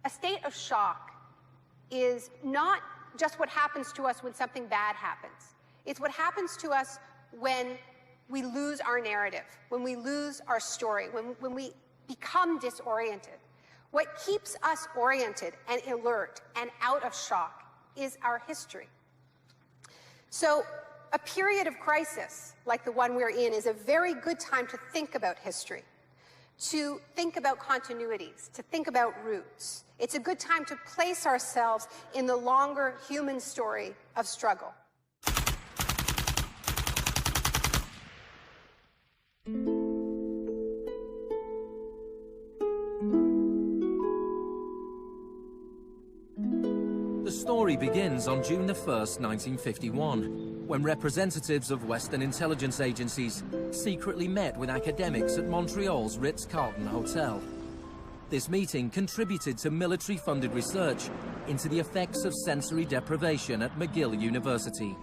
A state of shock is not just what happens to us when something bad happens. It's what happens to us when we lose our narrative, when we lose our story, when we become disoriented. What keeps us oriented and alert and out of shock is our history. So a period of crisis like the one we're in is a very good time to think about history, to think about continuities, to think about roots. It's a good time to place ourselves in the longer human story of struggle. The story begins on June the 1st, 1951, when representatives of Western intelligence agencies secretly met with academics at Montreal's Ritz-Carlton Hotel. This meeting contributed to military-funded research into the effects of sensory deprivation at McGill University.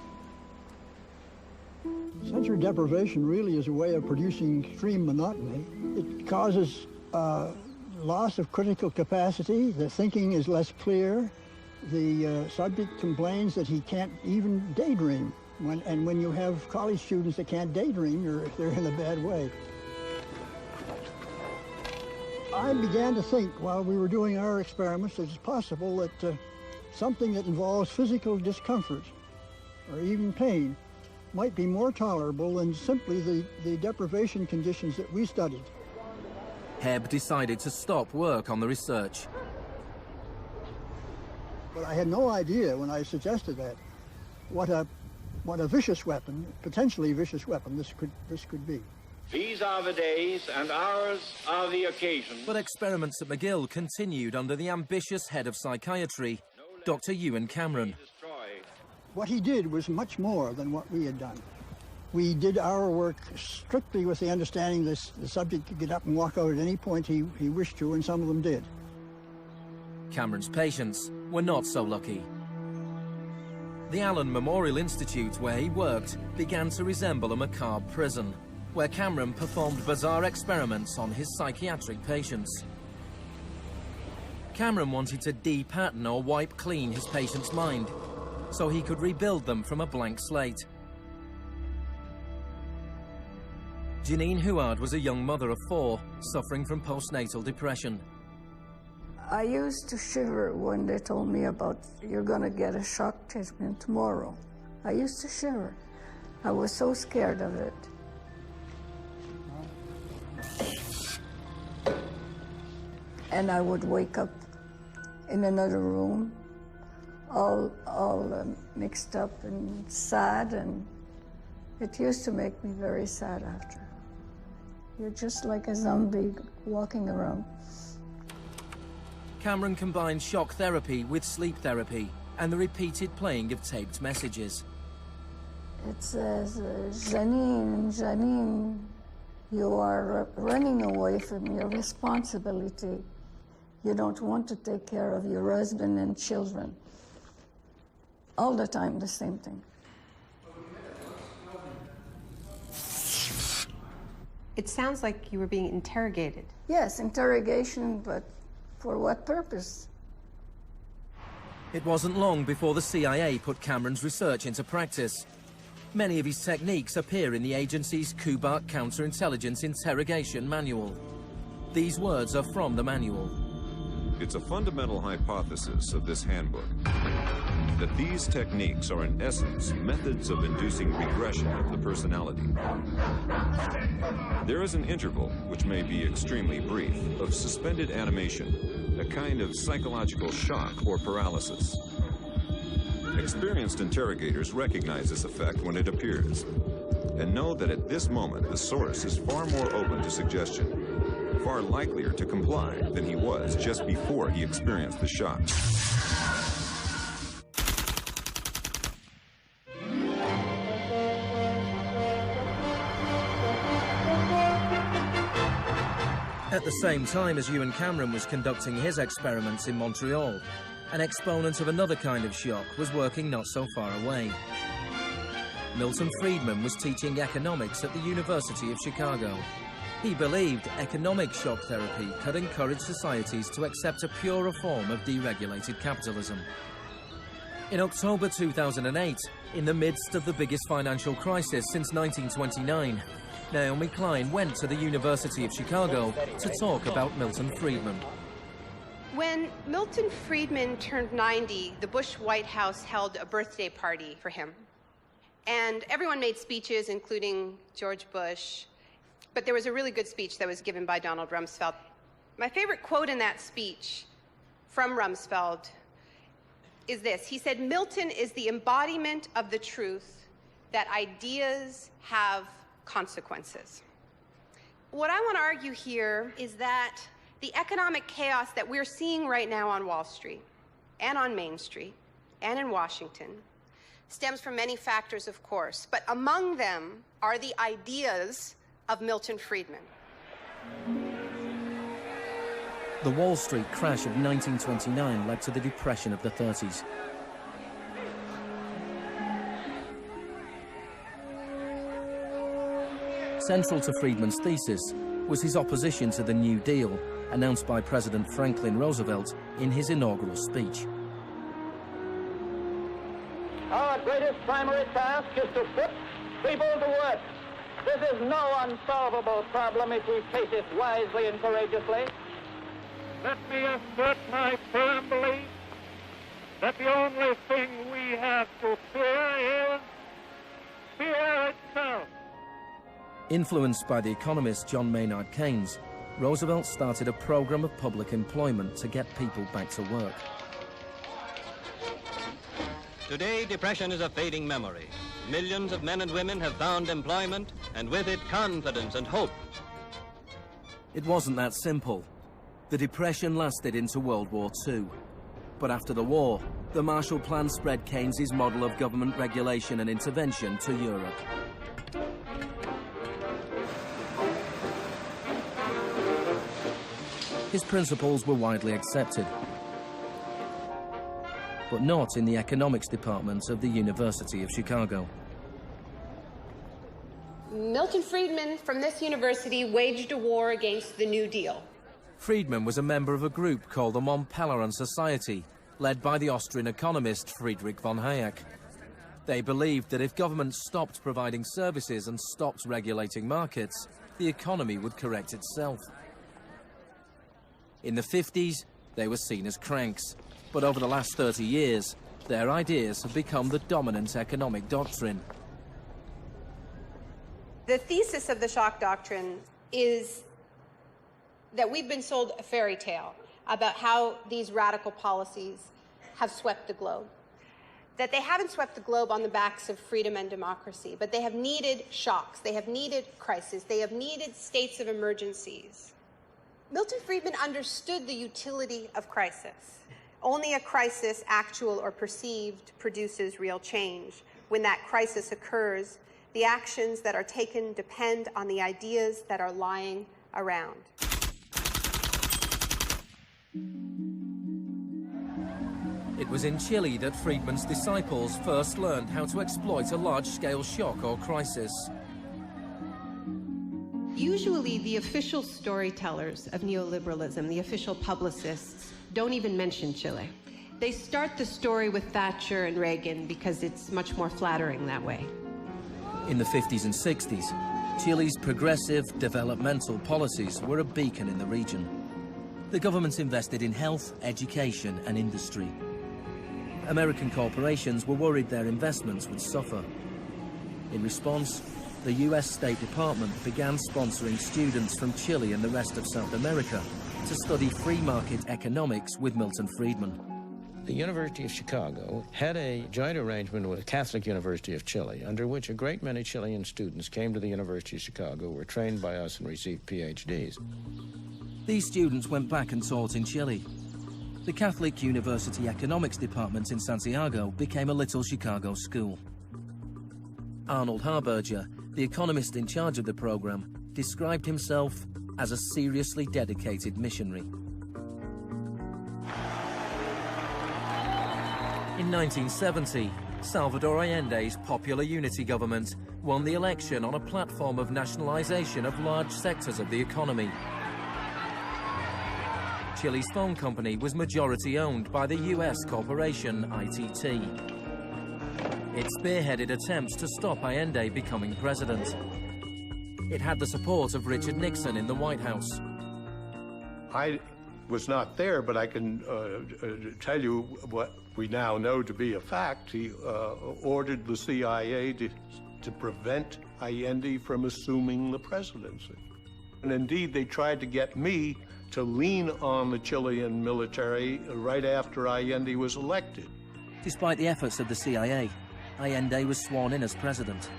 Sensory deprivation really is a way of producing extreme monotony. It causes loss of critical capacity. The thinking is less clear. The subject complains that he can't even daydream. When you have college students that can't daydream, they're in a bad way. I began to think while we were doing our experiments that it's possible that something that involves physical discomfort or even pain might be more tolerable than simply the deprivation conditions that we studied. Hebb decided to stop work on the research. But I had no idea when I suggested that what a vicious weapon, potentially vicious weapon, this could be. These are the days and hours are the occasion. But experiments at McGill continued under the ambitious head of psychiatry, Dr. Ewan Cameron. What he did was much more than what we had done. We did our work strictly with the understanding that the subject could get up and walk out at any point he wished to, and some of them did. Cameron's patients were not so lucky. The Allen Memorial Institute, where he worked, began to resemble a macabre prison, where Cameron performed bizarre experiments on his psychiatric patients. Cameron wanted to de-pattern or wipe clean his patient's mind, so he could rebuild them from a blank slate. Janine Huard was a young mother of 4, suffering from postnatal depression. I used to shiver when they told me about, you're going to get a shock treatment tomorrow. I used to shiver. I was so scared of it. And I would wake up in another room, all mixed up and sad, and it used to make me very sad after. You're just like a zombie walking around. Cameron combined shock therapy with sleep therapy and the repeated playing of taped messages. It says, Janine, Janine, you are running away from your responsibility. You don't want to take care of your husband and children. All the time, the same thing. It sounds like you were being interrogated. Yes, interrogation, but for what purpose? It wasn't long before the CIA put Cameron's research into practice. Many of his techniques appear in the agency's Kubark Counterintelligence Interrogation Manual. These words are from the manual. It's a fundamental hypothesis of this handbook that these techniques are in essence methods of inducing regression of the personality. There is an interval, which may be extremely brief, of suspended animation, a kind of psychological shock or paralysis. Experienced interrogators recognize this effect when it appears and know that at this moment the source is far more open to suggestion, far likelier to comply than he was just before he experienced the shock. At the same time as Ewan Cameron was conducting his experiments in Montreal, an exponent of another kind of shock was working not so far away. Milton Friedman was teaching economics at the University of Chicago. He believed economic shock therapy could encourage societies to accept a purer form of deregulated capitalism. In October 2008, in the midst of the biggest financial crisis since 1929, Naomi Klein went to the University of Chicago to talk about Milton Friedman. When Milton Friedman turned 90, the Bush White House held a birthday party for him. And everyone made speeches, including George Bush. But there was a really good speech that was given by Donald Rumsfeld. My favorite quote in that speech from Rumsfeld is this. He said, "Milton is the embodiment of the truth that ideas have consequences." What I want to argue here is that the economic chaos that we're seeing right now on Wall Street and on Main Street and in Washington stems from many factors, of course, but among them are the ideas of Milton Friedman. The Wall Street crash of 1929 led to the Depression of the 30s. Central to Friedman's thesis was his opposition to the New Deal, announced by President Franklin Roosevelt in his inaugural speech. Our greatest primary task is to put people to work. This is no unsolvable problem if we face it wisely and courageously. Let me assert my firm belief that the only thing we have to fear is fear itself. Influenced by the economist John Maynard Keynes, Roosevelt started a program of public employment to get people back to work. Today, depression is a fading memory. Millions of men and women have found employment, and with it, confidence and hope. It wasn't that simple. The Depression lasted into World War II. But after the war, the Marshall Plan spread Keynes's model of government regulation and intervention to Europe. His principles were widely accepted, but not in the economics department of the University of Chicago. Milton Friedman from this university waged a war against the New Deal. Friedman was a member of a group called the Mont Pelerin Society, led by the Austrian economist Friedrich von Hayek. They believed that if governments stopped providing services and stopped regulating markets, the economy would correct itself. In the 50s, they were seen as cranks, but over the last 30 years, their ideas have become the dominant economic doctrine. The thesis of the shock doctrine is that we've been sold a fairy tale about how these radical policies have swept the globe. That they haven't swept the globe on the backs of freedom and democracy, but they have needed shocks, they have needed crises, they have needed states of emergencies. Milton Friedman understood the utility of crisis. Only a crisis, actual or perceived, produces real change. When that crisis occurs, the actions that are taken depend on the ideas that are lying around. It was in Chile that Friedman's disciples first learned how to exploit a large-scale shock or crisis. Usually the official storytellers of neoliberalism, the official publicists, don't even mention Chile. They start the story with Thatcher and Reagan because it's much more flattering that way. In the 50s and 60s, Chile's progressive developmental policies were a beacon in the region. The government invested in health, education, and industry. American corporations were worried their investments would suffer. In response, the US State Department began sponsoring students from Chile and the rest of South America to study free market economics with Milton Friedman. The University of Chicago had a joint arrangement with the Catholic University of Chile, under which a great many Chilean students came to the University of Chicago, were trained by us, and received PhDs. These students went back and taught in Chile. The Catholic University Economics Department in Santiago became a little Chicago school. Arnold Harberger, the economist in charge of the program, described himself as a seriously dedicated missionary. In 1970, Salvador Allende's Popular Unity government won the election on a platform of nationalization of large sectors of the economy. Chile's phone company was majority owned by the US corporation ITT. It spearheaded attempts to stop Allende becoming president. It had the support of Richard Nixon in the White House. I was not there, but I can tell you what we now know to be a fact. He ordered the CIA to prevent Allende from assuming the presidency. And indeed, they tried to get me to lean on the Chilean military right after Allende was elected. Despite the efforts of the CIA, Allende was sworn in as president.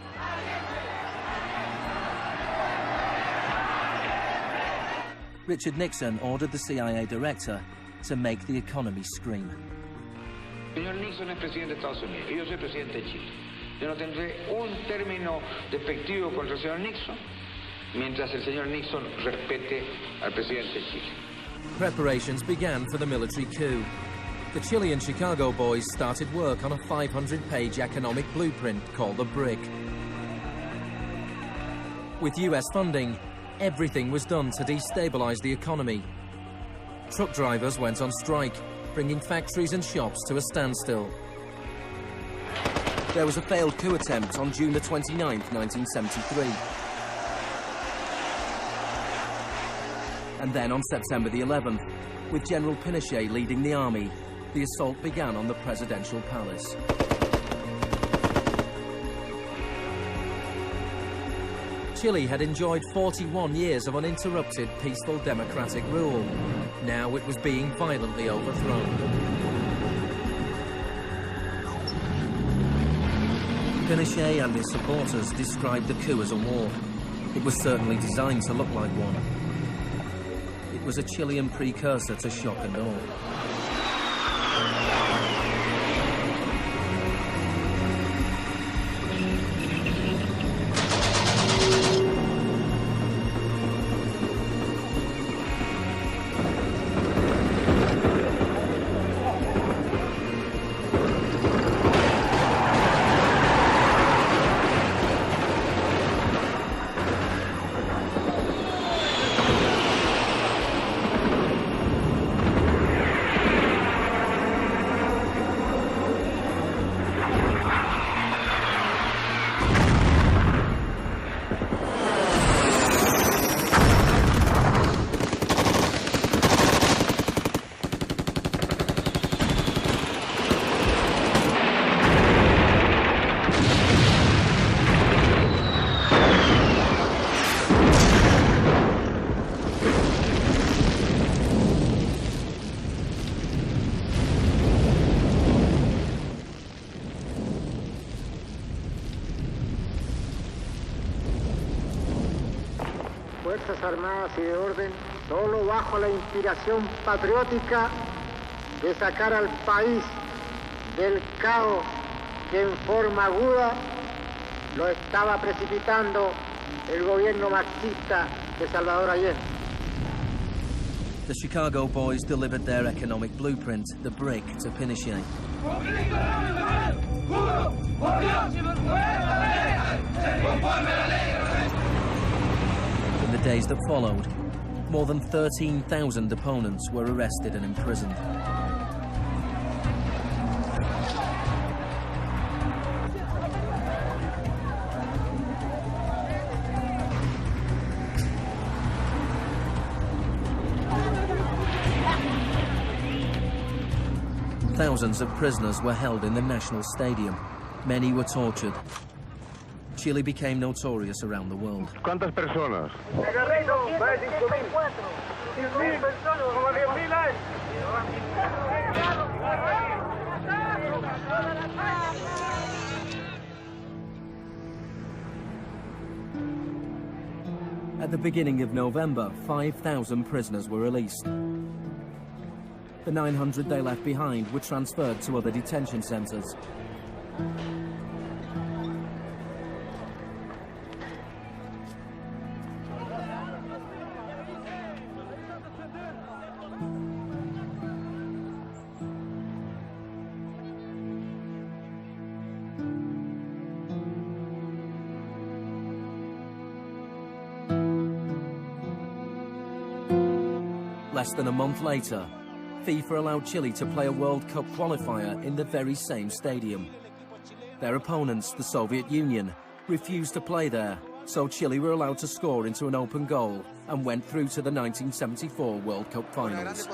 Richard Nixon ordered the CIA director to make the economy scream. Señor Nixon es presidente de Estados Unidos y yo soy presidente de Chile. Yo no tendré un término despectivo contra el señor Nixon mientras el señor Nixon respete al presidente de Chile. Preparations began for the military coup. The Chilean Chicago boys started work on a 500-page economic blueprint called the BRIC. With US funding, everything was done to destabilize the economy. Truck drivers went on strike, bringing factories and shops to a standstill. There was a failed coup attempt on June the 29th, 1973. And then on September the 11th, with General Pinochet leading the army, the assault began on the presidential palace. Chile had enjoyed 41 years of uninterrupted, peaceful democratic rule. Now it was being violently overthrown. Pinochet and his supporters described the coup as a war. It was certainly designed to look like one. It was a Chilean precursor to shock and awe. Fuerzas Armadas y de Orden, solo bajo la inspiración patriótica de sacar al país del caos que en forma aguda lo estaba precipitando el gobierno marxista de Salvador Allende. The Chicago boys delivered their economic blueprint, the BRIC, to Pinochet. In the days that followed, more than 13,000 opponents were arrested and imprisoned. Thousands of prisoners were held in the National Stadium. Many were tortured. Chile became notorious around the world. ¿Cuántas personas? At the beginning of November, 5,000 prisoners were released. The 900 they left behind were transferred to other detention centers. Less than a month later, FIFA allowed Chile to play a World Cup qualifier in the very same stadium. Their opponents, the Soviet Union, refused to play there, so Chile were allowed to score into an open goal and went through to the 1974 World Cup finals.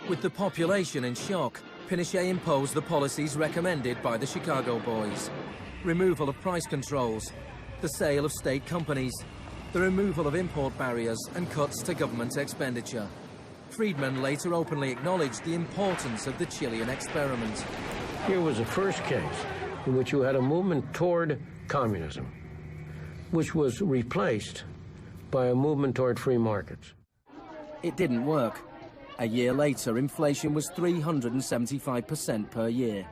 With the population in shock, Pinochet imposed the policies recommended by the Chicago Boys. Removal of price controls, the sale of state companies, the removal of import barriers and cuts to government expenditure. Friedman later openly acknowledged the importance of the Chilean experiment. Here was the first case in which you had a movement toward communism, which was replaced by a movement toward free markets. It didn't work. A year later, inflation was 375% per year,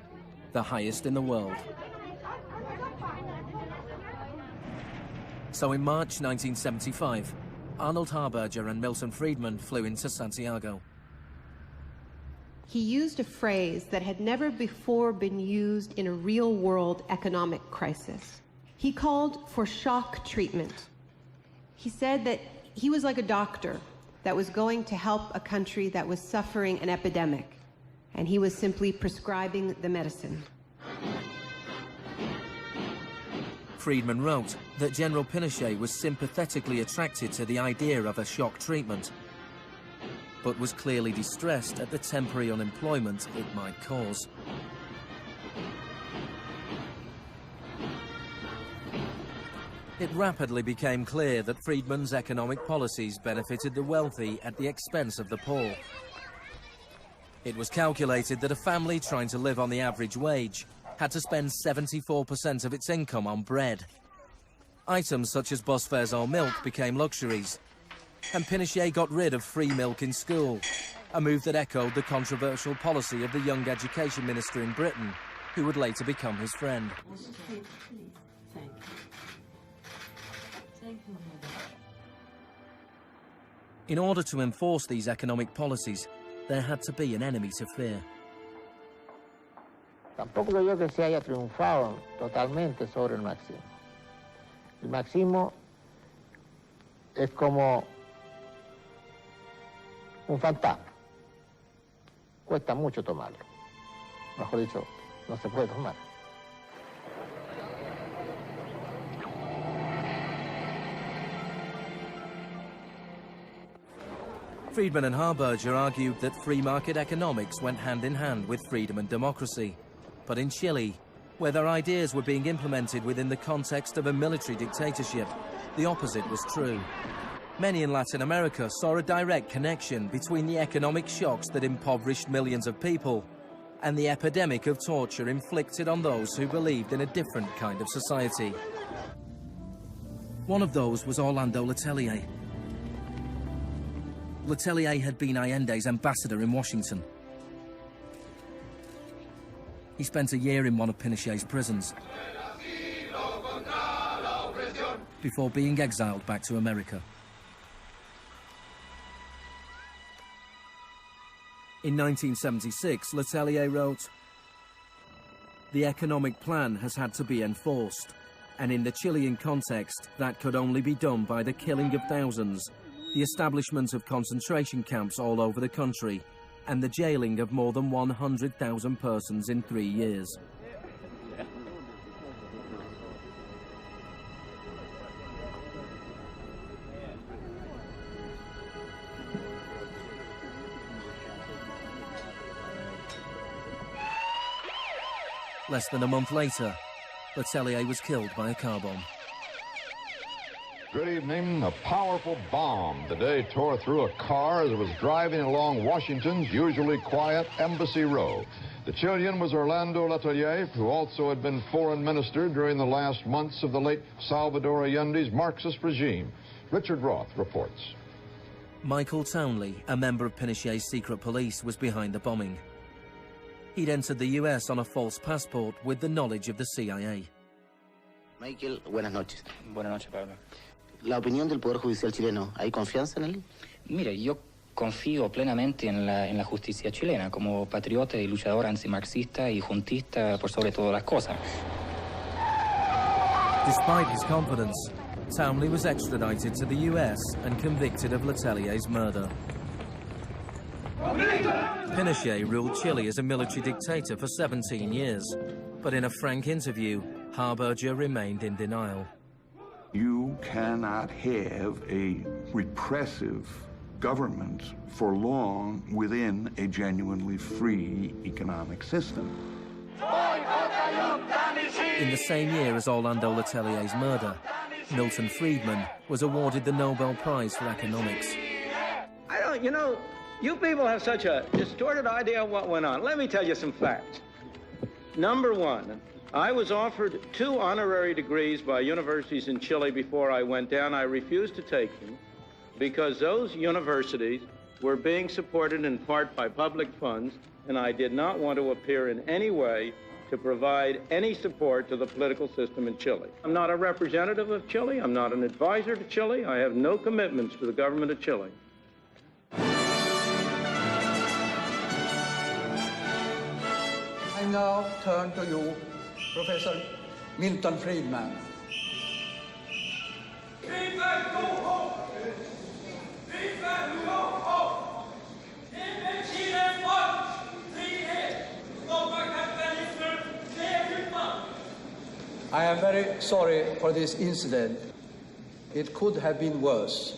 the highest in the world. So in March 1975, Arnold Harberger and Milton Friedman flew into Santiago. He used a phrase that had never before been used in a real-world economic crisis. He called for shock treatment. He said that he was like a doctor that was going to help a country that was suffering an epidemic, and he was simply prescribing the medicine. Friedman wrote that General Pinochet was sympathetically attracted to the idea of a shock treatment, but was clearly distressed at the temporary unemployment it might cause. It rapidly became clear that Friedman's economic policies benefited the wealthy at the expense of the poor. It was calculated that a family trying to live on the average wage had to spend 74% of its income on bread. Items such as bus fares or milk became luxuries, and Pinochet got rid of free milk in school, a move that echoed the controversial policy of the young education minister in Britain, who would later become his friend. In order to enforce these economic policies, there had to be an enemy to fear. Tampoco creo que se haya triunfado totalmente sobre el marxismo. El marxismo es como un fantasma. Cuesta mucho tomarlo. Mejor dicho, no se puede tomar. Friedman and Harberger argued that free market economics went hand in hand with freedom and democracy. But in Chile, where their ideas were being implemented within the context of a military dictatorship, the opposite was true. Many in Latin America saw a direct connection between the economic shocks that impoverished millions of people and the epidemic of torture inflicted on those who believed in a different kind of society. One of those was Orlando Letelier. Letelier had been Allende's ambassador in Washington. He spent a year in one of Pinochet's prisons before being exiled back to America. In 1976, Letelier wrote, "The economic plan has had to be enforced, and in the Chilean context, that could only be done by the killing of thousands, the establishment of concentration camps all over the country, and the jailing of more than 100,000 persons in 3 years." Less than a month later, Letelier was killed by a car bomb. Good evening. A powerful bomb today tore through a car as it was driving along Washington's usually quiet Embassy Row. The Chilean was Orlando Letelier, who also had been foreign minister during the last months of the late Salvador Allende's Marxist regime. Richard Roth reports. Michael Townley, a member of Pinochet's secret police, was behind the bombing. He'd entered the US on a false passport with the knowledge of the CIA. Michael, buenas noches. Buenas noches, Pablo. La opinión del Poder Judicial chileno, ¿hay confianza en él? Mira, yo confío plenamente en la justicia chilena como patriota y luchador antimarxista y juntista por sobre todas las cosas. Despite his confidence, Townley was extradited to the US and convicted of Letelier's murder. Pinochet ruled Chile as a military dictator for 17 years, but in a frank interview, Harberger remained in denial. You cannot have a repressive government for long within a genuinely free economic system. In the same year as Orlando Letelier's murder, Milton Friedman was awarded the Nobel Prize for Economics. You know, you people have such a distorted idea of what went on. Let me tell you some facts. Number one, I was offered 2 honorary degrees by universities in Chile before I went down. I refused to take them because those universities were being supported in part by public funds, and I did not want to appear in any way to provide any support to the political system in Chile. I'm not a representative of Chile. I'm not an advisor to Chile. I have no commitments to the government of Chile. I now turn to you, Professor Milton Friedman. I am very sorry for this incident. It could have been worse.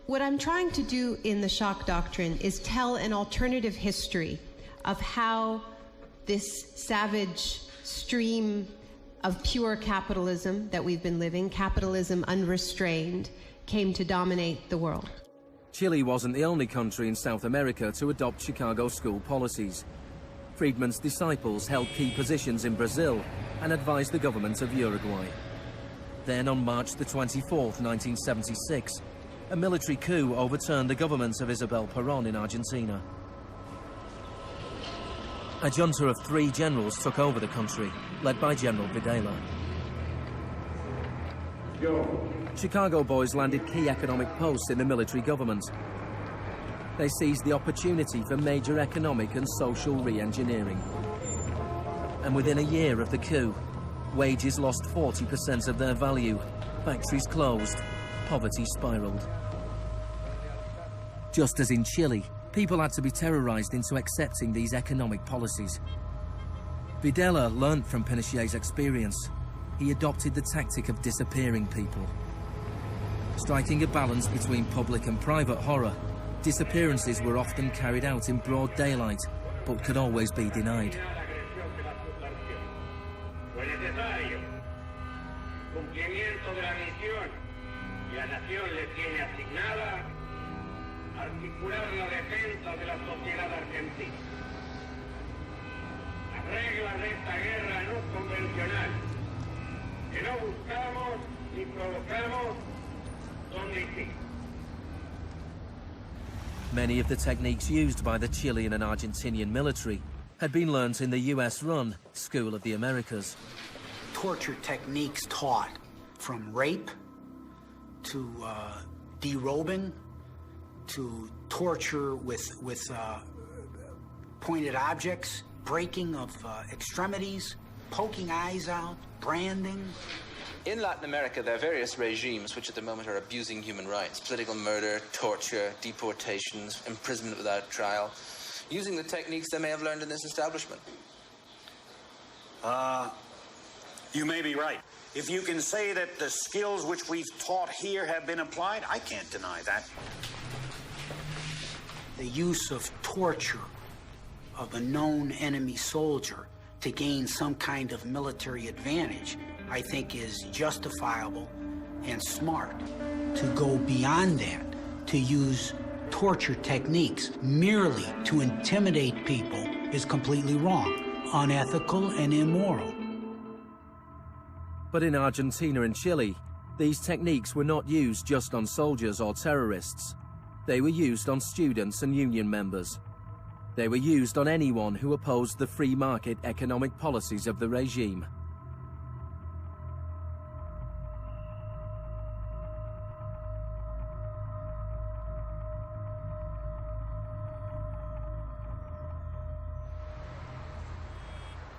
What I'm trying to do in the shock doctrine is tell an alternative history of how this savage stream of pure capitalism that we've been living, capitalism unrestrained, came to dominate the world. Chile wasn't the only country in South America to adopt Chicago school policies. Friedman's disciples held key positions in Brazil and advised the government of Uruguay. Then on March the 24th, 1976, a military coup overturned the government of Isabel Perón in Argentina. A junta of 3 generals took over the country, led by General Videla. Chicago boys landed key economic posts in the military government. They seized the opportunity for major economic and social re-engineering. And within a year of the coup, wages lost 40% of their value, factories closed, poverty spiraled. Just as in Chile, people had to be terrorized into accepting these economic policies. Videla learned from Pinochet's experience. He adopted the tactic of disappearing people. Striking a balance between public and private horror, disappearances were often carried out in broad daylight, but could always be denied. Many of the techniques used by the Chilean and Argentinian military had been learnt in the US-run School of the Americas. Torture techniques taught, from rape to derobing to torture with pointed objects, breaking of extremities, poking eyes out, branding. In Latin America, there are various regimes which at the moment are abusing human rights. Political murder, torture, deportations, imprisonment without trial, using the techniques they may have learned in this establishment. You may be right. If you can say that the skills which we've taught here have been applied, I can't deny that. The use of torture of a known enemy soldier to gain some kind of military advantage, I think, is justifiable and smart. To go beyond that, to use torture techniques merely to intimidate people is completely wrong, unethical and immoral. But in Argentina and Chile, these techniques were not used just on soldiers or terrorists. They were used on students and union members. They were used on anyone who opposed the free market economic policies of the regime.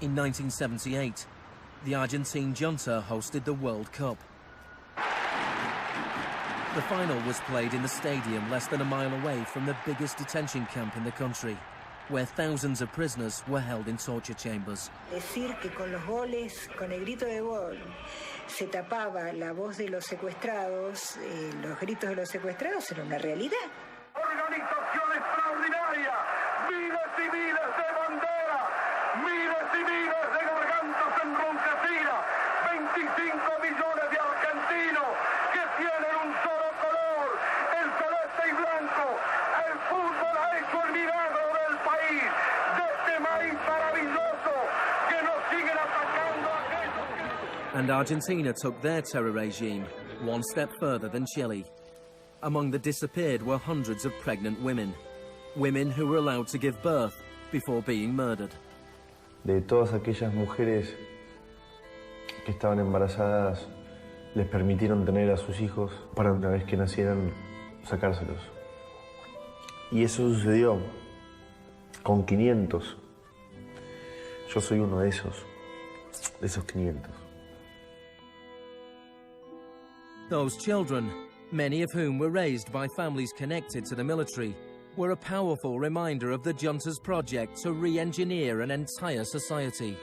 In 1978, the Argentine junta hosted the World Cup. The final was played in the stadium less than a mile away from the biggest detention camp in the country, where thousands of prisoners were held in torture chambers. Decir que con los goles, con el grito de gol, se tapaba la voz de los secuestrados, los gritos de los secuestrados era una realidad. Organización extraordinaria, miles y miles de banderas, miles y miles de gargantas enronquecidas, 25 millones de argentinos que tienen un solo color, el celeste y blanco. El fútbol ha hecho el milagro del país, de este maíz maravilloso que nos siguen atacando aquellos que... And Argentina took their terror regime one step further than Chile. Among the disappeared were hundreds of pregnant women. Women who were allowed to give birth before being murdered. De todas aquellas mujeres que estaban embarazadas, les permitieron tener a sus hijos para una vez que nacieran, sacárselos. Y eso sucedió con 500. Yo soy uno de esos 500. Those children, many of whom were raised by families connected to the military, were a powerful reminder of the junta's project to re-engineer an entire society.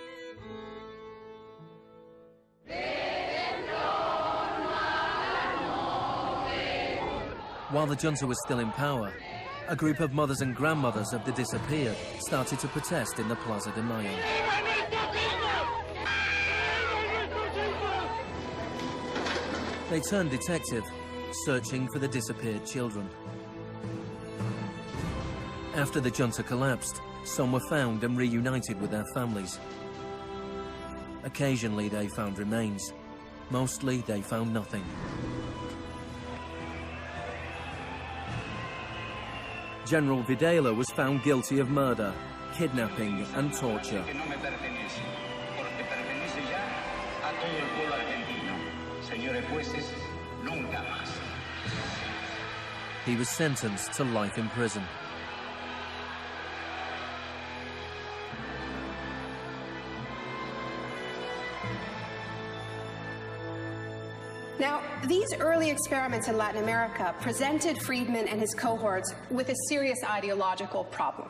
While the junta was still in power, a group of mothers and grandmothers of the disappeared started to protest in the Plaza de Mayo. They turned detective, searching for the disappeared children. After the junta collapsed, some were found and reunited with their families. Occasionally they found remains. Mostly they found nothing. General Videla was found guilty of murder, kidnapping and torture. He was sentenced to life in prison. Now, these early experiments in Latin America presented Friedman and his cohorts with a serious ideological problem.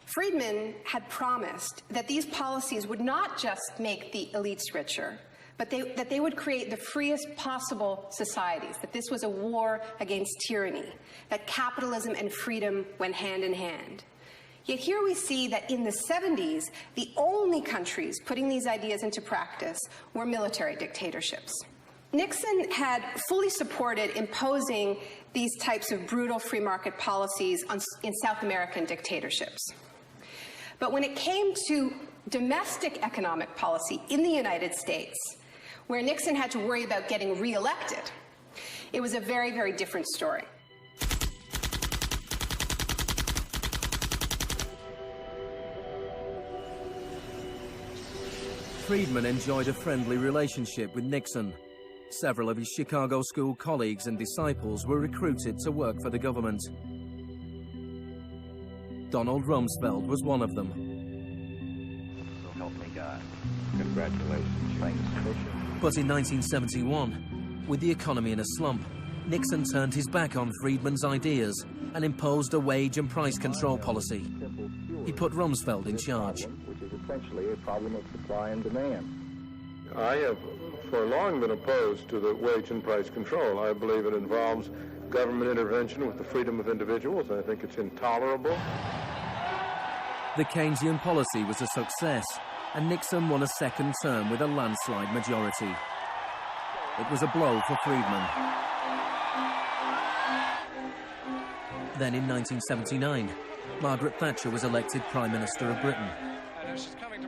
Friedman had promised that these policies would not just make the elites richer, but that they would create the freest possible societies, that this was a war against tyranny, that capitalism and freedom went hand in hand. Yet here we see that in the 70s, the only countries putting these ideas into practice were military dictatorships. Nixon had fully supported imposing these types of brutal free market policies in South American dictatorships. But when it came to domestic economic policy in the United States, where Nixon had to worry about getting reelected, it was a very, very different story. Friedman enjoyed a friendly relationship with Nixon. Several of his Chicago school colleagues and disciples were recruited to work for the government. Donald Rumsfeld was one of them. So help me God. Congratulations. Thanks. But in 1971, with the economy in a slump, Nixon turned his back on Friedman's ideas and imposed a wage and price control policy. He put Rumsfeld in charge. Which is essentially a problem of supply and demand. I have for long been opposed to the wage and price control. I believe it involves government intervention with the freedom of individuals. I think it's intolerable. The Keynesian policy was a success, and Nixon won a second term with a landslide majority. It was a blow for Friedman. Then in 1979, Margaret Thatcher was elected Prime Minister of Britain.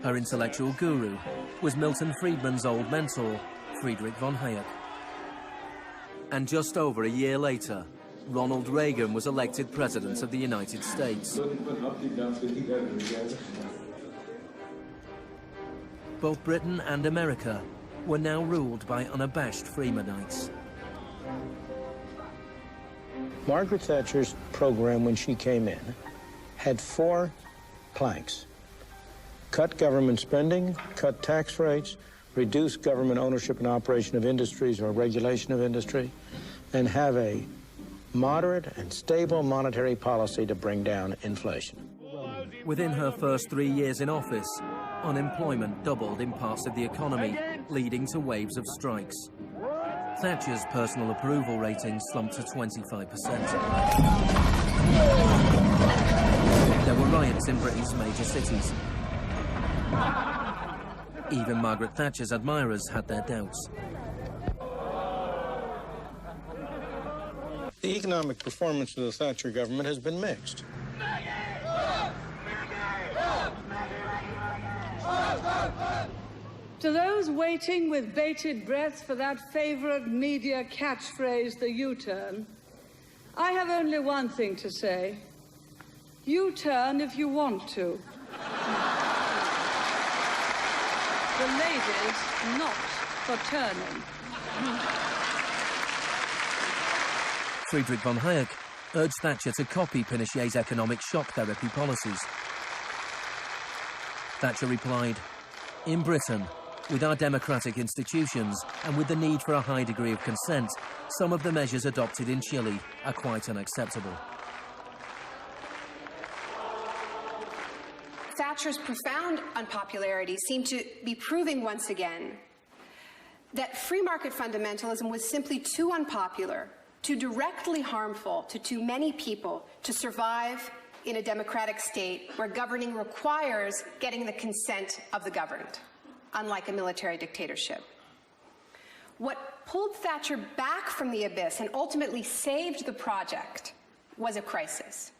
Her intellectual guru was Milton Friedman's old mentor, Friedrich von Hayek. And just over a year later, Ronald Reagan was elected President of the United States. Both Britain and America were now ruled by unabashed Freemanites. Margaret Thatcher's program when she came in had 4 planks. Cut government spending, cut tax rates, reduce government ownership and operation of industries or regulation of industry, and have a moderate and stable monetary policy to bring down inflation. Within her first 3 years in office, unemployment doubled in parts of the economy, leading to waves of strikes. Thatcher's personal approval rating slumped to 25%. There were riots in Britain's major cities. Even Margaret Thatcher's admirers had their doubts. The economic performance of the Thatcher government has been mixed. To those waiting with bated breath for that favorite media catchphrase, the U-turn, I have only one thing to say. U-turn if you want to. The ladies not for turning. Friedrich von Hayek urged Thatcher to copy Pinochet's economic shock therapy policies. Thatcher replied, "In Britain, with our democratic institutions and with the need for a high degree of consent, some of the measures adopted in Chile are quite unacceptable." Thatcher's profound unpopularity seemed to be proving once again that free market fundamentalism was simply too unpopular, too directly harmful to too many people to survive in a democratic state where governing requires getting the consent of the governed, unlike a military dictatorship. What pulled Thatcher back from the abyss and ultimately saved the project was a crisis.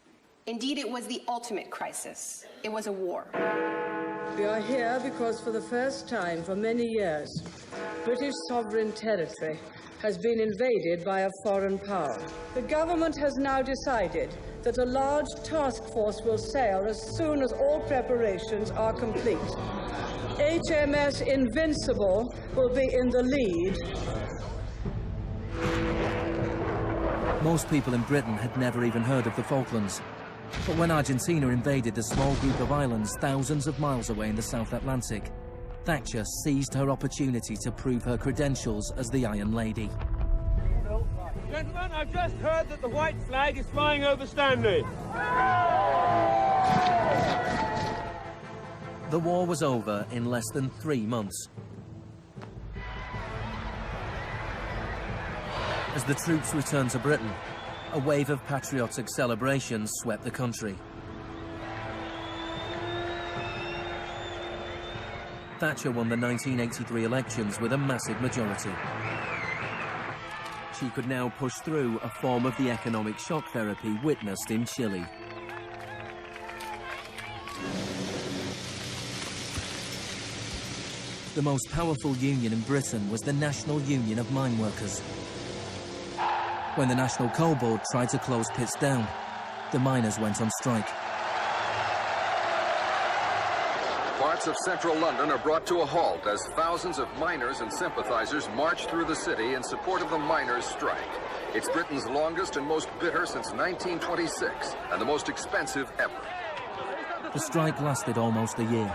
Indeed, it was the ultimate crisis. It was a war. We are here because for the first time for many years, British sovereign territory has been invaded by a foreign power. The government has now decided that a large task force will sail as soon as all preparations are complete. HMS Invincible will be in the lead. Most people in Britain had never even heard of the Falklands. But when Argentina invaded the small group of islands thousands of miles away in the South Atlantic, Thatcher seized her opportunity to prove her credentials as the Iron Lady. Gentlemen, I've just heard that the white flag is flying over Stanley. The war was over in less than 3 months. As the troops returned to Britain, a wave of patriotic celebrations swept the country. Thatcher won the 1983 elections with a massive majority. She could now push through a form of the economic shock therapy witnessed in Chile. The most powerful union in Britain was the National Union of Mine Workers. When the National Coal Board tried to close pits down, the miners went on strike. Parts of central London are brought to a halt as thousands of miners and sympathizers march through the city in support of the miners' strike. It's Britain's longest and most bitter since 1926, and the most expensive ever. The strike lasted almost a year.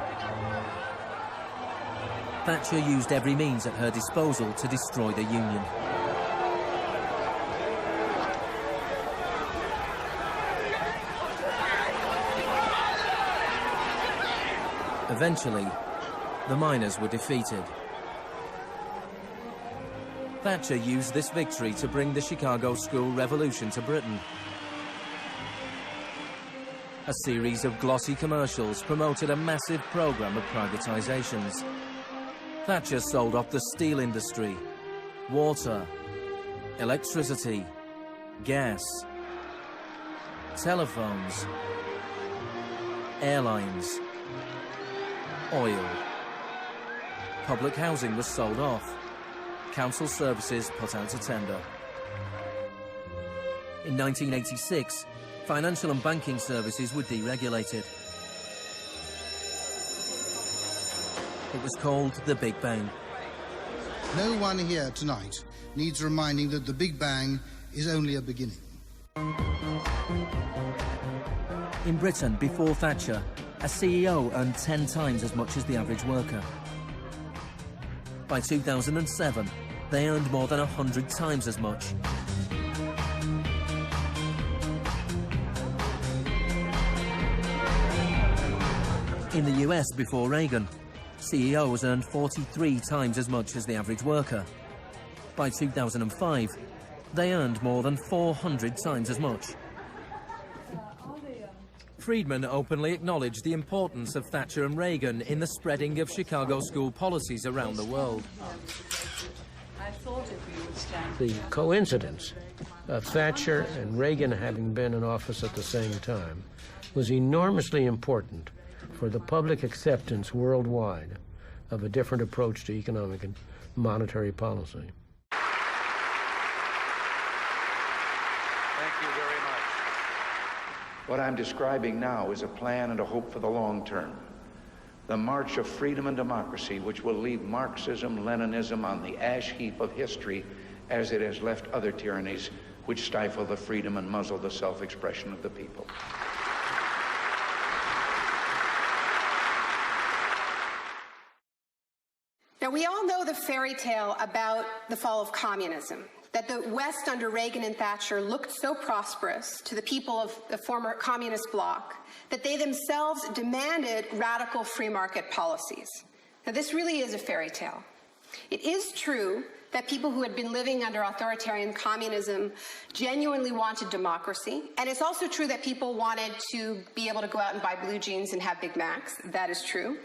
Thatcher used every means at her disposal to destroy the union. Eventually, the miners were defeated. Thatcher used this victory to bring the Chicago School Revolution to Britain. A series of glossy commercials promoted a massive program of privatizations. Thatcher sold off the steel industry, water, electricity, gas, telephones, airlines, oil. Public housing was sold off. Council services put out to tender. In 1986, financial and banking services were deregulated. It was called the Big Bang. No one here tonight needs reminding that the Big Bang is only a beginning. In Britain, before Thatcher, a CEO earned 10 times as much as the average worker. By 2007, they earned more than 100 times as much. In the US, before Reagan, CEOs earned 43 times as much as the average worker. By 2005, they earned more than 400 times as much. Friedman openly acknowledged the importance of Thatcher and Reagan in the spreading of Chicago school policies around the world. The coincidence of Thatcher and Reagan having been in office at the same time was enormously important for the public acceptance worldwide of a different approach to economic and monetary policy. Thank you very much. What I'm describing now is a plan and a hope for the long term. The march of freedom and democracy, which will leave Marxism, Leninism on the ash heap of history as it has left other tyrannies which stifle the freedom and muzzle the self-expression of the people. Now, we all know the fairy tale about the fall of communism, that the West under Reagan and Thatcher looked so prosperous to the people of the former communist bloc that they themselves demanded radical free market policies. Now, this really is a fairy tale. It is true that people who had been living under authoritarian communism genuinely wanted democracy. And it's also true that people wanted to be able to go out and buy blue jeans and have Big Macs. That is true.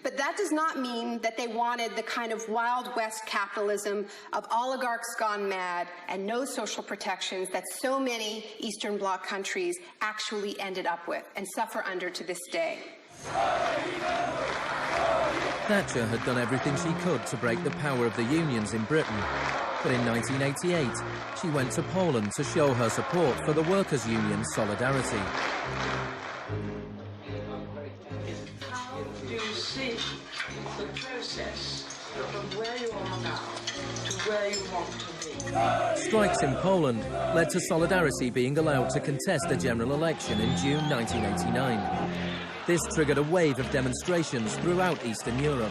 But that does not mean that they wanted the kind of Wild West capitalism of oligarchs gone mad and no social protections that so many Eastern Bloc countries actually ended up with and suffer under to this day. Thatcher had done everything she could to break the power of the unions in Britain. But in 1988, she went to Poland to show her support for the workers' union Solidarity. How do you see the process from where you are now to where you want to be? Strikes in Poland led to Solidarity being allowed to contest a general election in June 1989. This triggered a wave of demonstrations throughout Eastern Europe.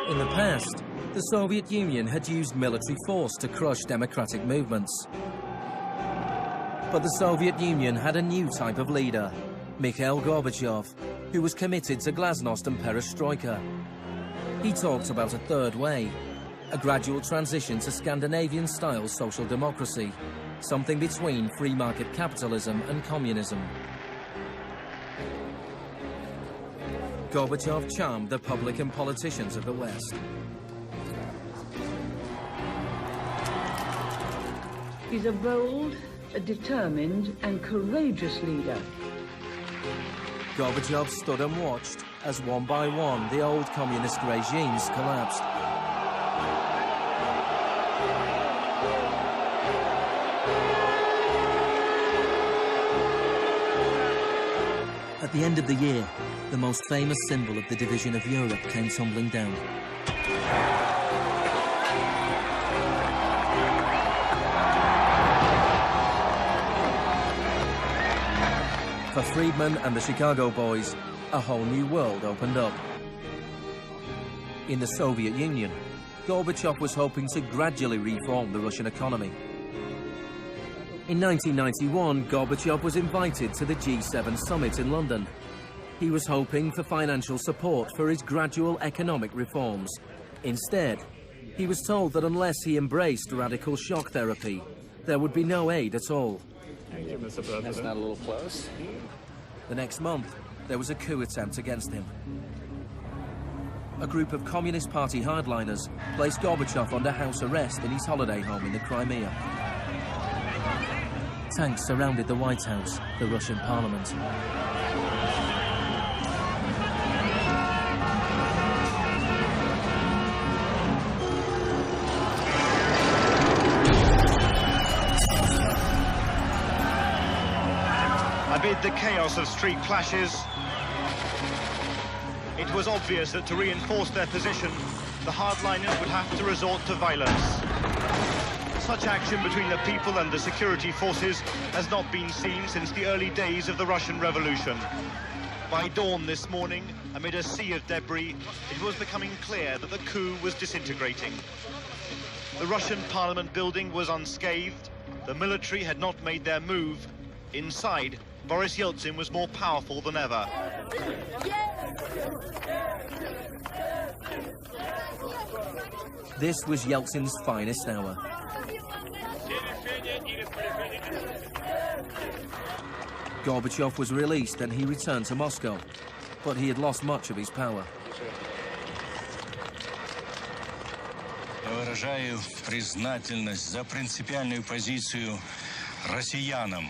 In the past, the Soviet Union had used military force to crush democratic movements. But the Soviet Union had a new type of leader, Mikhail Gorbachev, who was committed to glasnost and perestroika. He talked about a third way, a gradual transition to Scandinavian-style social democracy, something between free market capitalism and communism. Gorbachev charmed the public and politicians of the West. He's a bold, a determined and courageous leader. Gorbachev stood and watched as one by one the old communist regimes collapsed. At the end of the year, the most famous symbol of the division of Europe came tumbling down. For Friedman and the Chicago boys, a whole new world opened up. In the Soviet Union, Gorbachev was hoping to gradually reform the Russian economy. In 1991, Gorbachev was invited to the G7 summit in London. He was hoping for financial support for his gradual economic reforms. Instead, he was told that unless he embraced radical shock therapy, there would be no aid at all. Thank you, Mr. President. That's not a little close. The next month, there was a coup attempt against him. A group of Communist Party hardliners placed Gorbachev under house arrest in his holiday home in the Crimea. Tanks surrounded the White House, the Russian parliament. Amid the chaos of street clashes, it was obvious that to reinforce their position, the hardliners would have to resort to violence. Such action between the people and the security forces has not been seen since the early days of the Russian Revolution. By dawn this morning, amid a sea of debris, it was becoming clear that the coup was disintegrating. The Russian parliament building was unscathed. The military had not made their move. Inside, Boris Yeltsin was more powerful than ever. This was Yeltsin's finest hour. Gorbachev was released and he returned to Moscow, but he had lost much of his power. Я выражаю признательность за принципиальную позицию россиянам,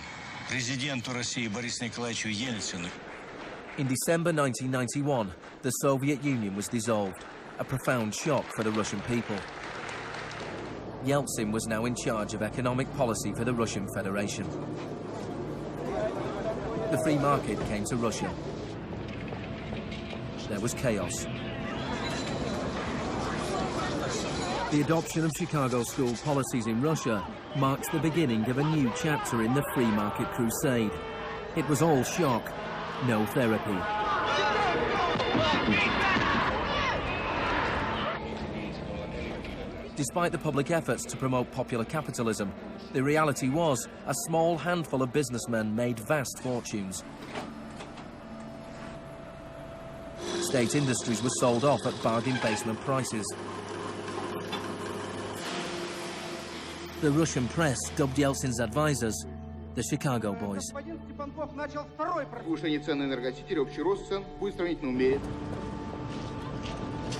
президенту России Борису Николаевичу Ельцину. In December 1991, the Soviet Union was dissolved, a profound shock for the Russian people. Yeltsin was now in charge of economic policy for the Russian Federation. The free market came to Russia. There was chaos. The adoption of Chicago school policies in Russia marked the beginning of a new chapter in the free market crusade. It was all shock, no therapy. Despite the public efforts to promote popular capitalism, the reality was a small handful of businessmen made vast fortunes. State industries were sold off at bargain basement prices. The Russian press dubbed Yeltsin's advisors the Chicago Boys.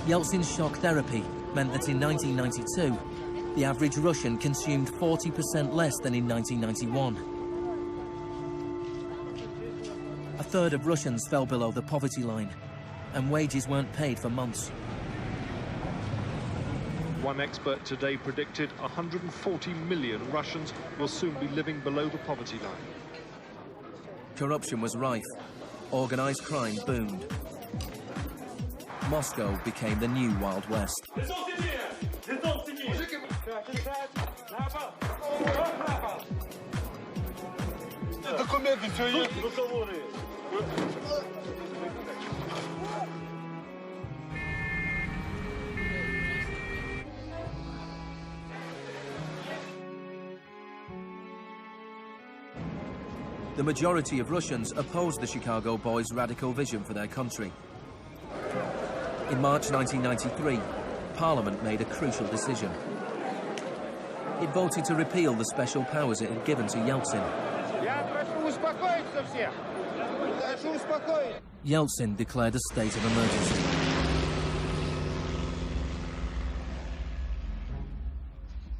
Yeltsin's shock therapy meant that in 1992, the average Russian consumed 40% less than in 1991. A third of Russians fell below the poverty line, and wages weren't paid for months. One expert today predicted 140 million Russians will soon be living below the poverty line. Corruption was rife. Organised crime boomed. Moscow became the new Wild West. The majority of Russians opposed the Chicago Boys' radical vision for their country. In March 1993, Parliament made a crucial decision. It voted to repeal the special powers it had given to Yeltsin. Yeltsin declared a state of emergency.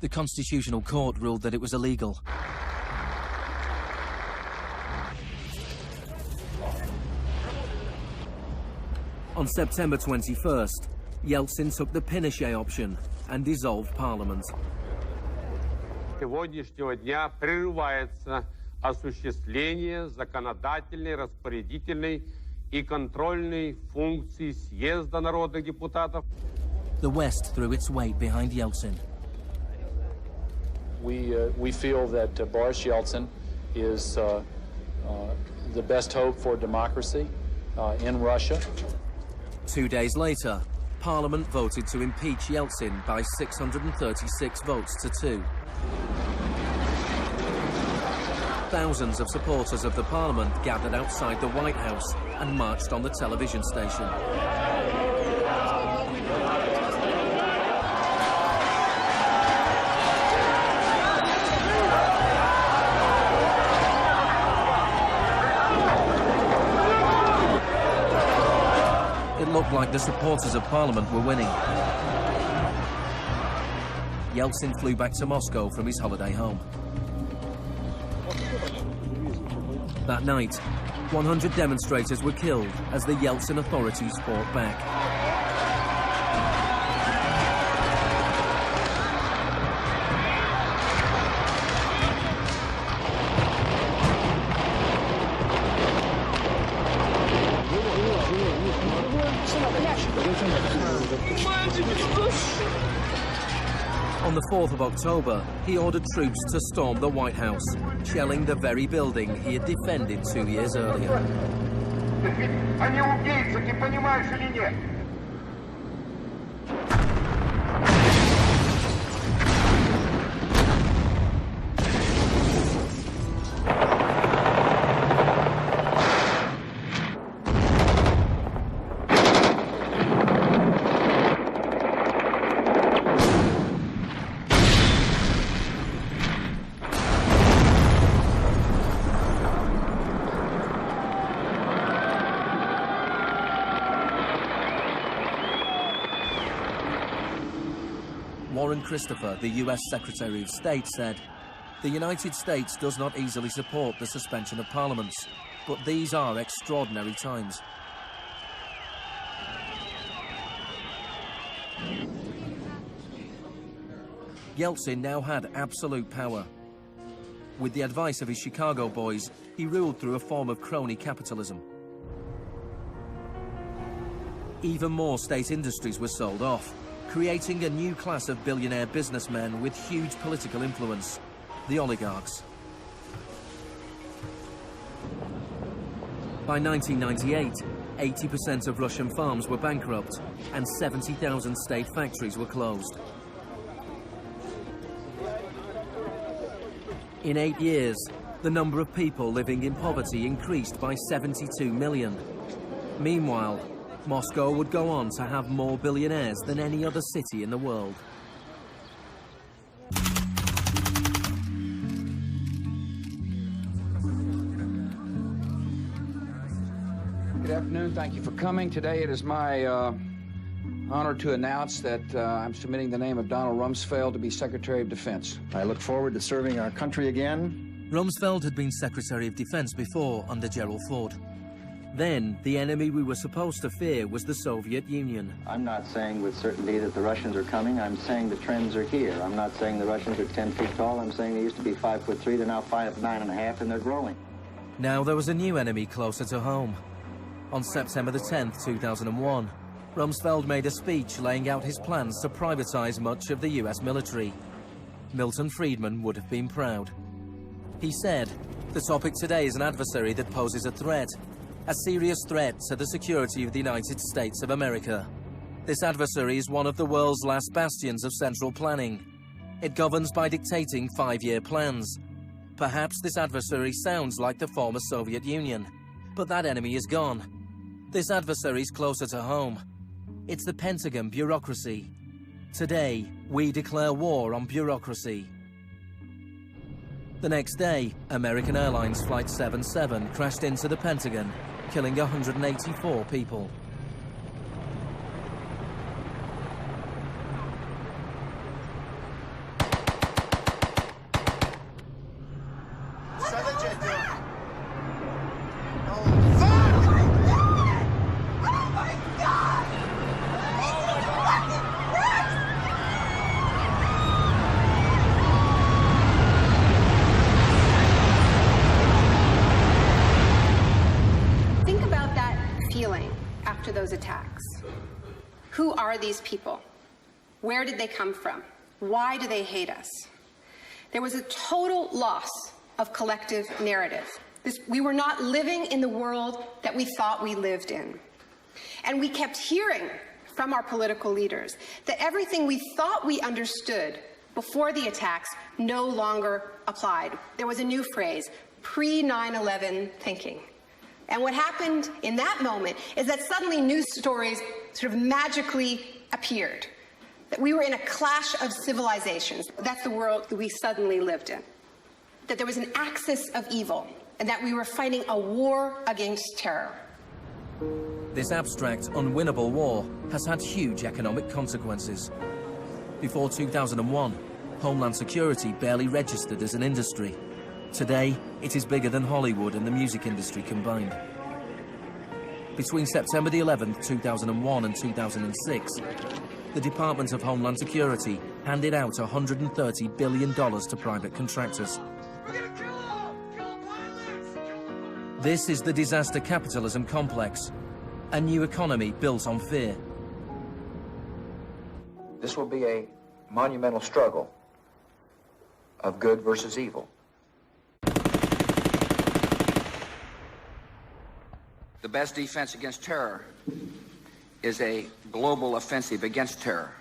The Constitutional Court ruled that it was illegal. On September 21st, Yeltsin took the Pinochet option and dissolved Parliament. Сегодняшнего дня прерывается осуществление законодательной, распорядительной и контрольной функций съезда народных депутатов. The West threw its weight behind Yeltsin. We feel that Boris Yeltsin is the best hope for democracy in Russia. 2 days later, Parliament voted to impeach Yeltsin by 636 votes to 2. Thousands of supporters of the Parliament gathered outside the White House and marched on the television station. It looked like the supporters of Parliament were winning. Yeltsin flew back to Moscow from his holiday home. That night, 100 demonstrators were killed as the Yeltsin authorities fought back. On the 4th of October, he ordered troops to storm the White House, shelling the very building he had defended 2 years earlier. Они убийцы, ты понимаешь или нет? Warren Christopher, the US Secretary of State, said, "The United States does not easily support the suspension of parliaments, but these are extraordinary times." Yeltsin now had absolute power. With the advice of his Chicago boys, he ruled through a form of crony capitalism. Even more state industries were sold off, creating a new class of billionaire businessmen with huge political influence, the oligarchs. By 1998, 80% of Russian farms were bankrupt and 70,000 state factories were closed. In 8 years, the number of people living in poverty increased by 72 million. Meanwhile, Moscow would go on to have more billionaires than any other city in the world. Good afternoon. Thank you for coming. Today it is my honor to announce that I'm submitting the name of Donald Rumsfeld to be Secretary of Defense. I look forward to serving our country again. Rumsfeld had been Secretary of Defense before under Gerald Ford. Then, the enemy we were supposed to fear was the Soviet Union. I'm not saying with certainty that the Russians are coming. I'm saying the trends are here. I'm not saying the Russians are 10 feet tall. I'm saying they used to be 5'3". They're now 5'9.5", and they're growing. Now there was a new enemy closer to home. On September the 10th, 2001, Rumsfeld made a speech laying out his plans to privatize much of the US military. Milton Friedman would have been proud. He said, "The topic today is an adversary that poses a threat. A serious threat to the security of the United States of America. This adversary is one of the world's last bastions of central planning. It governs by dictating 5-year plans. Perhaps this adversary sounds like the former Soviet Union, but that enemy is gone. This adversary is closer to home. It's the Pentagon bureaucracy. Today, we declare war on bureaucracy." The next day, American Airlines Flight 77 crashed into the Pentagon, killing 184 people. After those attacks. Who are these people? Where did they come from? Why do they hate us? There was a total loss of collective narrative. We were not living in the world that we thought we lived in. And we kept hearing from our political leaders that everything we thought we understood before the attacks no longer applied. There was a new phrase, pre-9/11 thinking. And what happened in that moment is that suddenly news stories sort of magically appeared. That we were in a clash of civilizations. That's the world that we suddenly lived in. That there was an axis of evil, and that we were fighting a war against terror. This abstract, unwinnable war has had huge economic consequences. Before 2001, Homeland Security barely registered as an industry. Today, it is bigger than Hollywood and the music industry combined. Between September the 11th, 2001 and 2006, the Department of Homeland Security handed out $130 billion to private contractors. This is the disaster capitalism complex, a new economy built on fear. This will be a monumental struggle of good versus evil. The best defense against terror is a global offensive against terror,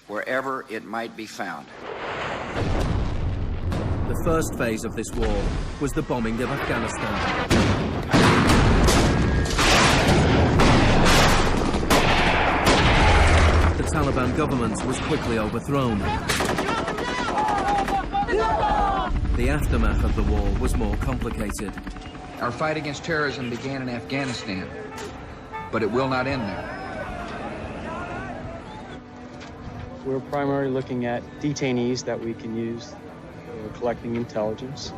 wherever it might be found. The first phase of this war was the bombing of Afghanistan. The Taliban government was quickly overthrown. The aftermath of the war was more complicated. Our fight against terrorism began in Afghanistan, but it will not end there. We're primarily looking at detainees that we can use. We're collecting intelligence.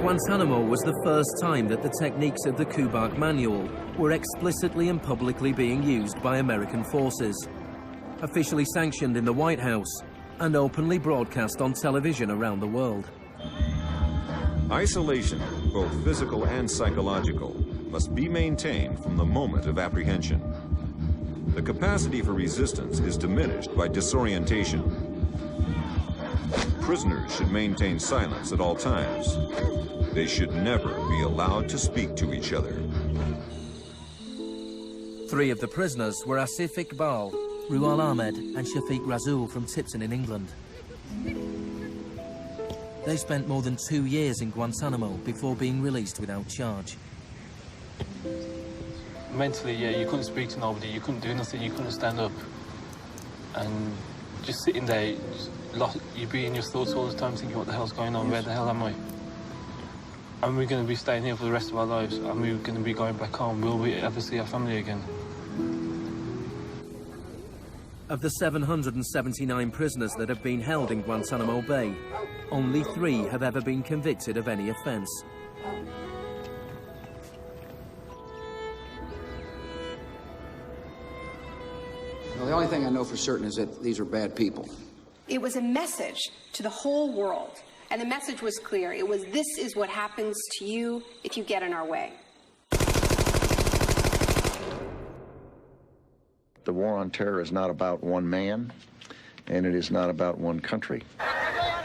Guantanamo was the first time that the techniques of the Kubark Manual were explicitly and publicly being used by American forces, officially sanctioned in the White House and openly broadcast on television around the world. Isolation, both physical and psychological, must be maintained from the moment of apprehension. The capacity for resistance is diminished by disorientation. Prisoners should maintain silence at all times. They should never be allowed to speak to each other. 3 of the prisoners were Asif Iqbal, Ruhal Ahmed and Shafiq Rasool from Tipton in England. They spent more than 2 years in Guantanamo before being released without charge. Mentally, yeah, you couldn't speak to nobody, you couldn't do nothing, you couldn't stand up. And just sitting there, you'd be in your thoughts all the time thinking, what the hell's going on, where the hell am I? And we're going to be staying here for the rest of our lives, and we're going to be going back home. Will we ever see our family again? Of the 779 prisoners that have been held in Guantanamo Bay, only 3 have ever been convicted of any offence. Well, the only thing I know for certain is that these are bad people. It was a message to the whole world, and the message was clear. It was, this is what happens to you if you get in our way. The war on terror is not about one man, and it is not about one country.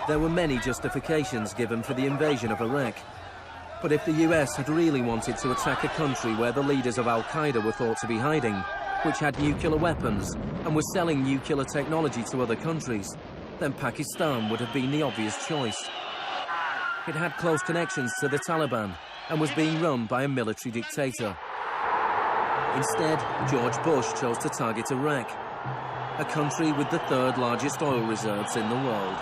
There were many justifications given for the invasion of Iraq. But if the US had really wanted to attack a country where the leaders of Al-Qaeda were thought to be hiding, which had nuclear weapons and was selling nuclear technology to other countries, then Pakistan would have been the obvious choice. It had close connections to the Taliban and was being run by a military dictator. Instead, George Bush chose to target Iraq, a country with the 3rd largest oil reserves in the world.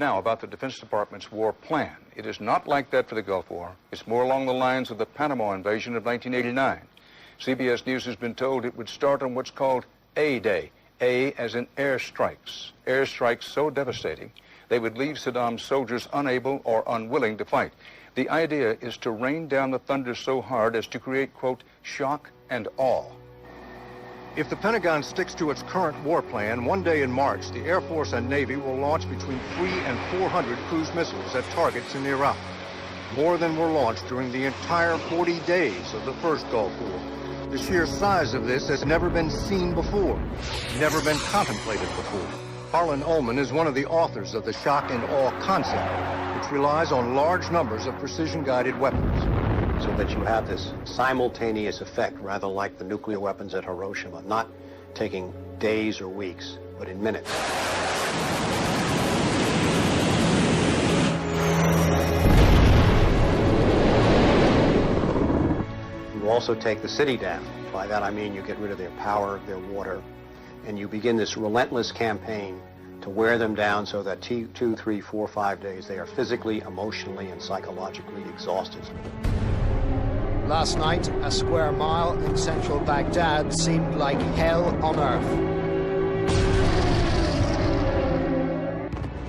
Now, about the Defense Department's war plan. It is not like that for the Gulf War. It's more along the lines of the Panama invasion of 1989. CBS News has been told it would start on what's called A-Day. A as in airstrikes. Airstrikes so devastating, they would leave Saddam's soldiers unable or unwilling to fight. The idea is to rain down the thunder so hard as to create, quote, shock and awe. If the Pentagon sticks to its current war plan, one day in March, the Air Force and Navy will launch between 300 and 400 cruise missiles at targets in Iraq. More than were launched during the entire 40 days of the first Gulf War. The sheer size of this has never been seen before, never been contemplated before. Harlan Ullman is one of the authors of the shock and awe concept, which relies on large numbers of precision-guided weapons. So that you have this simultaneous effect, rather like the nuclear weapons at Hiroshima, not taking days or weeks, but in minutes. You also take the city down. By that I mean you get rid of their power, their water, and you begin this relentless campaign to wear them down so that 2, 3, 4, 5 days they are physically, emotionally, and psychologically exhausted. Last night, a square mile in central Baghdad seemed like hell on earth.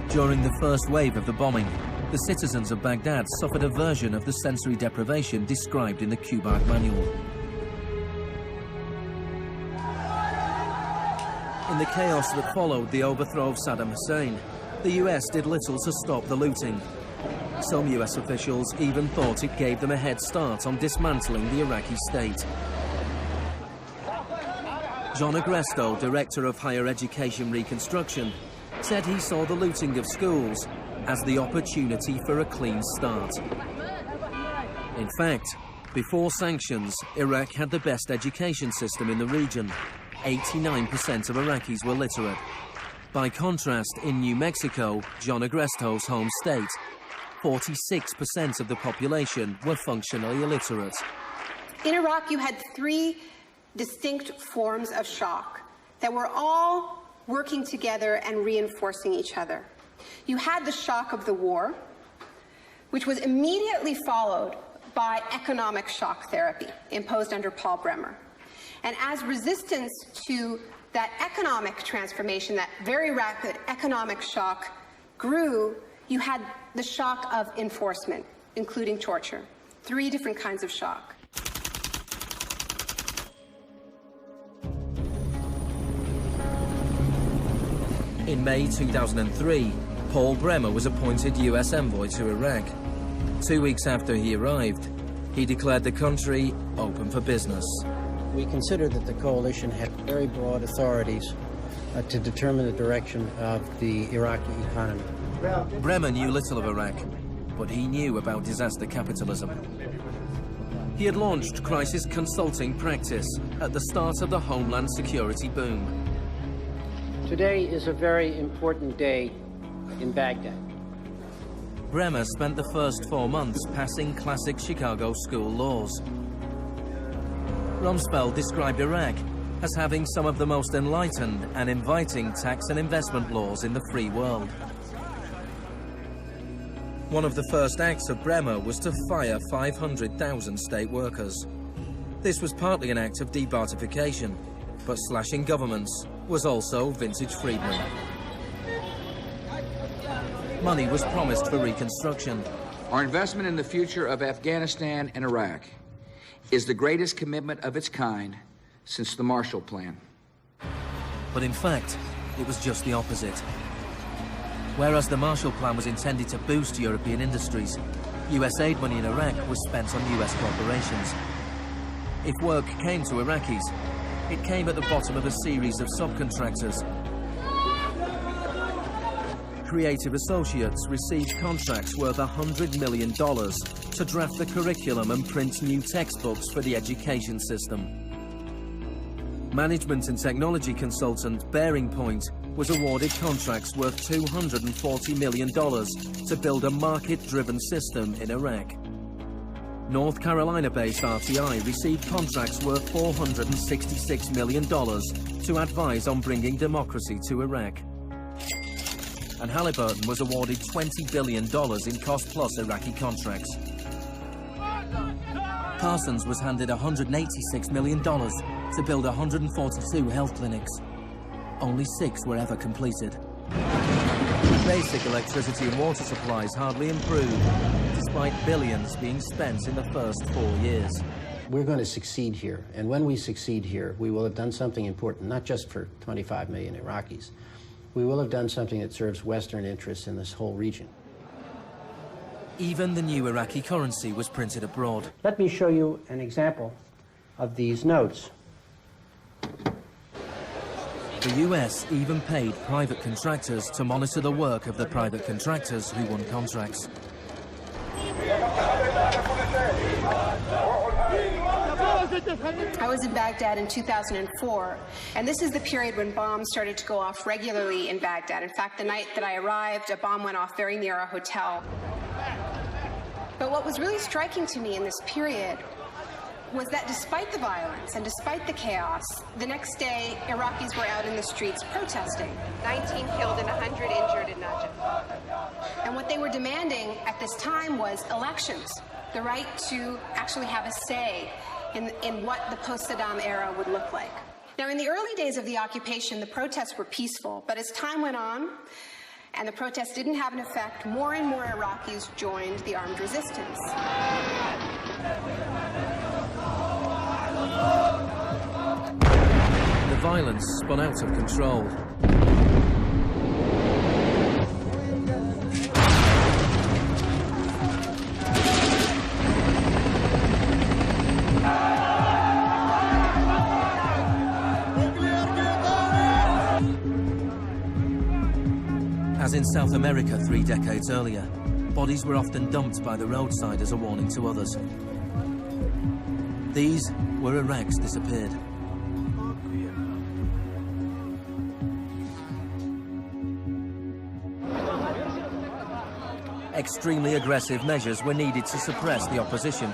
During the first wave of the bombing, the citizens of Baghdad suffered a version of the sensory deprivation described in the Kubark Manual. In the chaos that followed the overthrow of Saddam Hussein, the US did little to stop the looting. Some US officials even thought it gave them a head start on dismantling the Iraqi state. John Agresto, Director of Higher Education Reconstruction, said he saw the looting of schools as the opportunity for a clean start. In fact, before sanctions, Iraq had the best education system in the region. 89% of Iraqis were literate. By contrast, in New Mexico, John Agresto's home state, 46% of the population were functionally illiterate. In Iraq, you had three distinct forms of shock that were all working together and reinforcing each other. You had the shock of the war, which was immediately followed by economic shock therapy imposed under Paul Bremer. And as resistance to that economic transformation, that very rapid economic shock grew, you had the shock of enforcement, including torture. Three different kinds of shock. In May 2003, Paul Bremer was appointed US envoy to Iraq. 2 weeks after he arrived, he declared the country open for business. We considered that the coalition had very broad authorities to determine the direction of the Iraqi economy. Bremer knew little of Iraq, but he knew about disaster capitalism. He had launched crisis consulting practice at the start of the Homeland Security boom. Today is a very important day in Baghdad. Bremer spent the first 4 months passing classic Chicago school laws. Rumsfeld described Iraq as having some of the most enlightened and inviting tax and investment laws in the free world. One of the first acts of Bremer was to fire 500,000 state workers. This was partly an act of debartification, but slashing governments was also vintage Friedman. Money was promised for reconstruction. Our investment in the future of Afghanistan and Iraq is the greatest commitment of its kind since the Marshall Plan. But in fact, it was just the opposite. Whereas the Marshall Plan was intended to boost European industries, US aid money in Iraq was spent on US corporations. If work came to Iraqis, it came at the bottom of a series of subcontractors. Creative associates received contracts worth $100 million to draft the curriculum and print new textbooks for the education system. Management and technology consultant Bearing Point was awarded contracts worth $240 million to build a market-driven system in Iraq. North Carolina-based RTI received contracts worth $466 million to advise on bringing democracy to Iraq. And Halliburton was awarded $20 billion in cost-plus Iraqi contracts. Parsons was handed $186 million to build 142 health clinics. Only 6 were ever completed. Basic electricity and water supplies hardly improved, despite billions being spent in the first 4 years. We're going to succeed here, and when we succeed here, we will have done something important, not just for 25 million Iraqis. We will have done something that serves Western interests in this whole region. Even the new Iraqi currency was printed abroad. Let me show you an example of these notes. The US even paid private contractors to monitor the work of the private contractors who won contracts. I was in Baghdad in 2004, and this is the period when bombs started to go off regularly in Baghdad. In fact, the night that I arrived, a bomb went off very near our hotel. But what was really striking to me in this period was that despite the violence and despite the chaos, the next day, Iraqis were out in the streets protesting. 19 killed and 100 injured in Najaf. And what they were demanding at this time was elections, the right to actually have a say in what the post-Saddam era would look like. Now, in the early days of the occupation, the protests were peaceful, but as time went on, and the protests didn't have an effect, more and more Iraqis joined the armed resistance. The violence spun out of control. As in South America 3 decades earlier, bodies were often dumped by the roadside as a warning to others. These were Iraq's disappeared. Extremely aggressive measures were needed to suppress the opposition.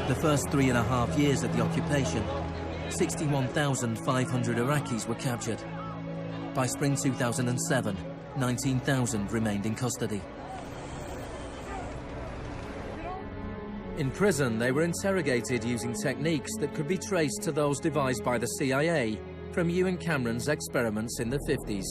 The first 3.5 years of the occupation, 61,500 Iraqis were captured. By spring 2007, 19,000 remained in custody. In prison, they were interrogated using techniques that could be traced to those devised by the CIA from Ewan Cameron's experiments in the 50s.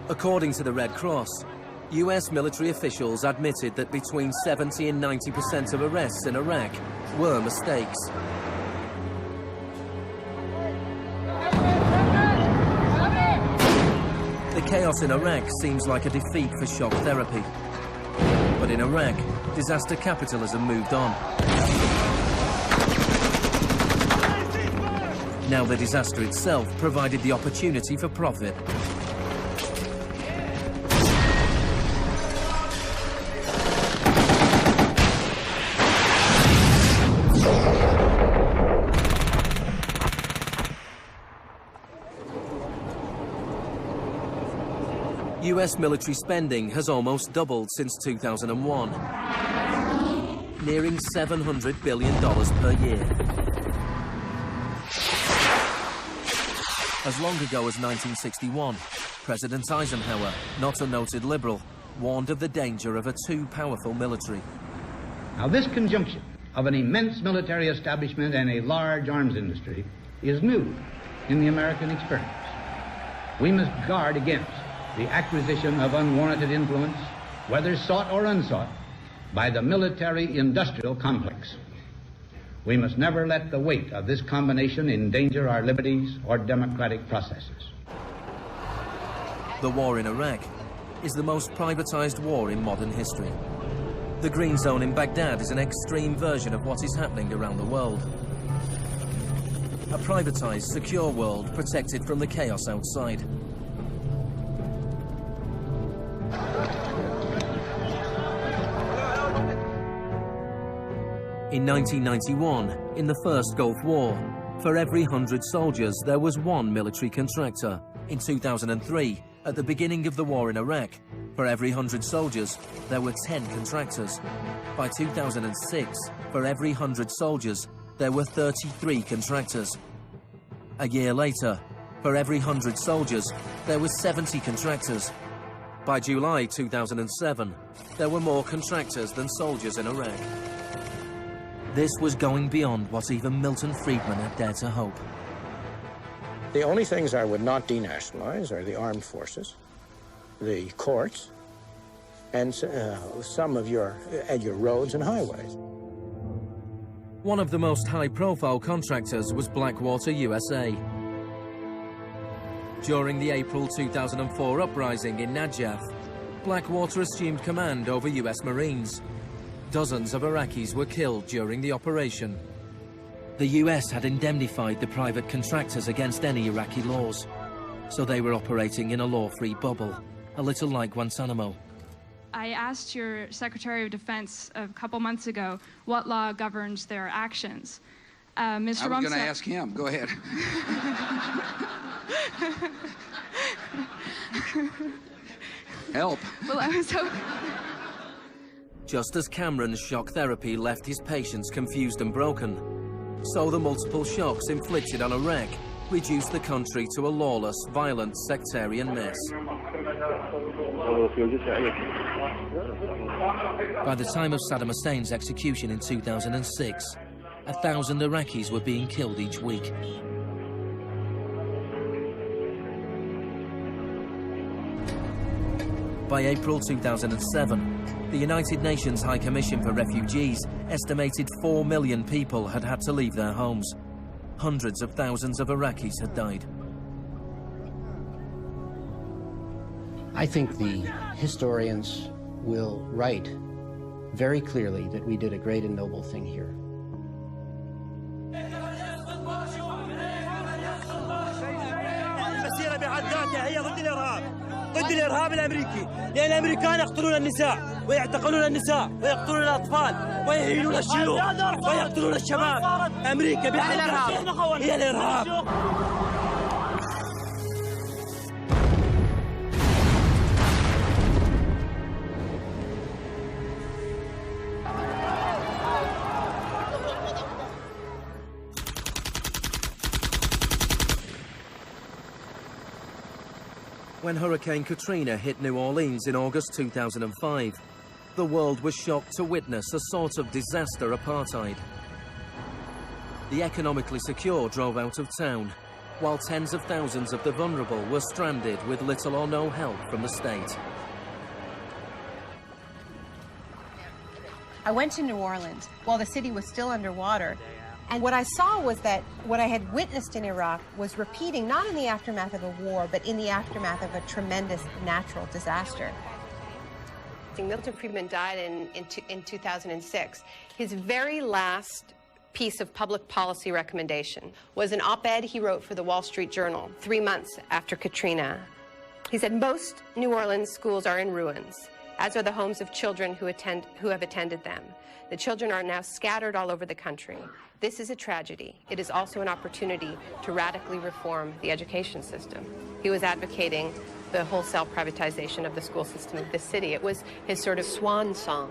According to the Red Cross, US military officials admitted that between 70 and 90% of arrests in Iraq were mistakes. The chaos in Iraq seems like a defeat for shock therapy. But in Iraq, disaster capitalism moved on. Now the disaster itself provided the opportunity for profit. US military spending has almost doubled since 2001, nearing $700 billion per year. As long ago as 1961, President Eisenhower, not a noted liberal, warned of the danger of a too powerful military. Now, this conjunction of an immense military establishment and a large arms industry is new in the American experience. We must guard against the acquisition of unwarranted influence, whether sought or unsought, by the military-industrial complex. We must never let the weight of this combination endanger our liberties or democratic processes. The war in Iraq is the most privatized war in modern history. The Green Zone in Baghdad is an extreme version of what is happening around the world. A privatized, secure world protected from the chaos outside. In 1991, in the First Gulf War, for every 100 soldiers, there was one military contractor. In 2003, at the beginning of the war in Iraq, for every 100 soldiers, there were 10 contractors. By 2006, for every 100 soldiers, there were 33 contractors. A year later, for every 100 soldiers, there were 70 contractors. By July 2007, there were more contractors than soldiers in Iraq. This was going beyond what even Milton Friedman had dared to hope. The only things I would not denationalize are the armed forces, the courts, and some of your roads and highways. One of the most high-profile contractors was Blackwater USA. During the April 2004 uprising in Najaf, Blackwater assumed command over US Marines. Dozens of Iraqis were killed during the operation. The US had indemnified the private contractors against any Iraqi laws, so they were operating in a law-free bubble, a little like Guantanamo. I asked your Secretary of Defense a couple months ago what law governs their actions. Mr. I was Rumsfeld... going to ask him. Go ahead. Help. Well, I was hoping... Just as Cameron's shock therapy left his patients confused and broken, so the multiple shocks inflicted on Iraq reduced the country to a lawless, violent, sectarian mess. By the time of Saddam Hussein's execution in 2006, 1,000 Iraqis were being killed each week. By April 2007, the United Nations High Commission for Refugees estimated 4 million people had had to leave their homes. Hundreds of thousands of Iraqis had died. I think the historians will write very clearly that we did a great and noble thing here. ضد الإرهاب الأمريكي، لأن الأمريكان يقتلون النساء ويعتقلون النساء ويقتلون الأطفال ويهينون الشيوخ ويقتلون الشباب. أمريكا بحق هي الإرهاب. When Hurricane Katrina hit New Orleans in August 2005, the world was shocked to witness a sort of disaster apartheid. The economically secure drove out of town, while tens of thousands of the vulnerable were stranded with little or no help from the state. I went to New Orleans while the city was still underwater. And what I saw was that what I had witnessed in Iraq was repeating, not in the aftermath of a war, but in the aftermath of a tremendous natural disaster. Milton Friedman died in 2006. His very last piece of public policy recommendation was an op-ed he wrote for the Wall Street Journal 3 months after Katrina. He said, most New Orleans schools are in ruins, as are the homes of children who have attended them. The children are now scattered all over the country. This is a tragedy. It is also an opportunity to radically reform the education system. He was advocating the wholesale privatization of the school system of this city. It was his sort of swan song.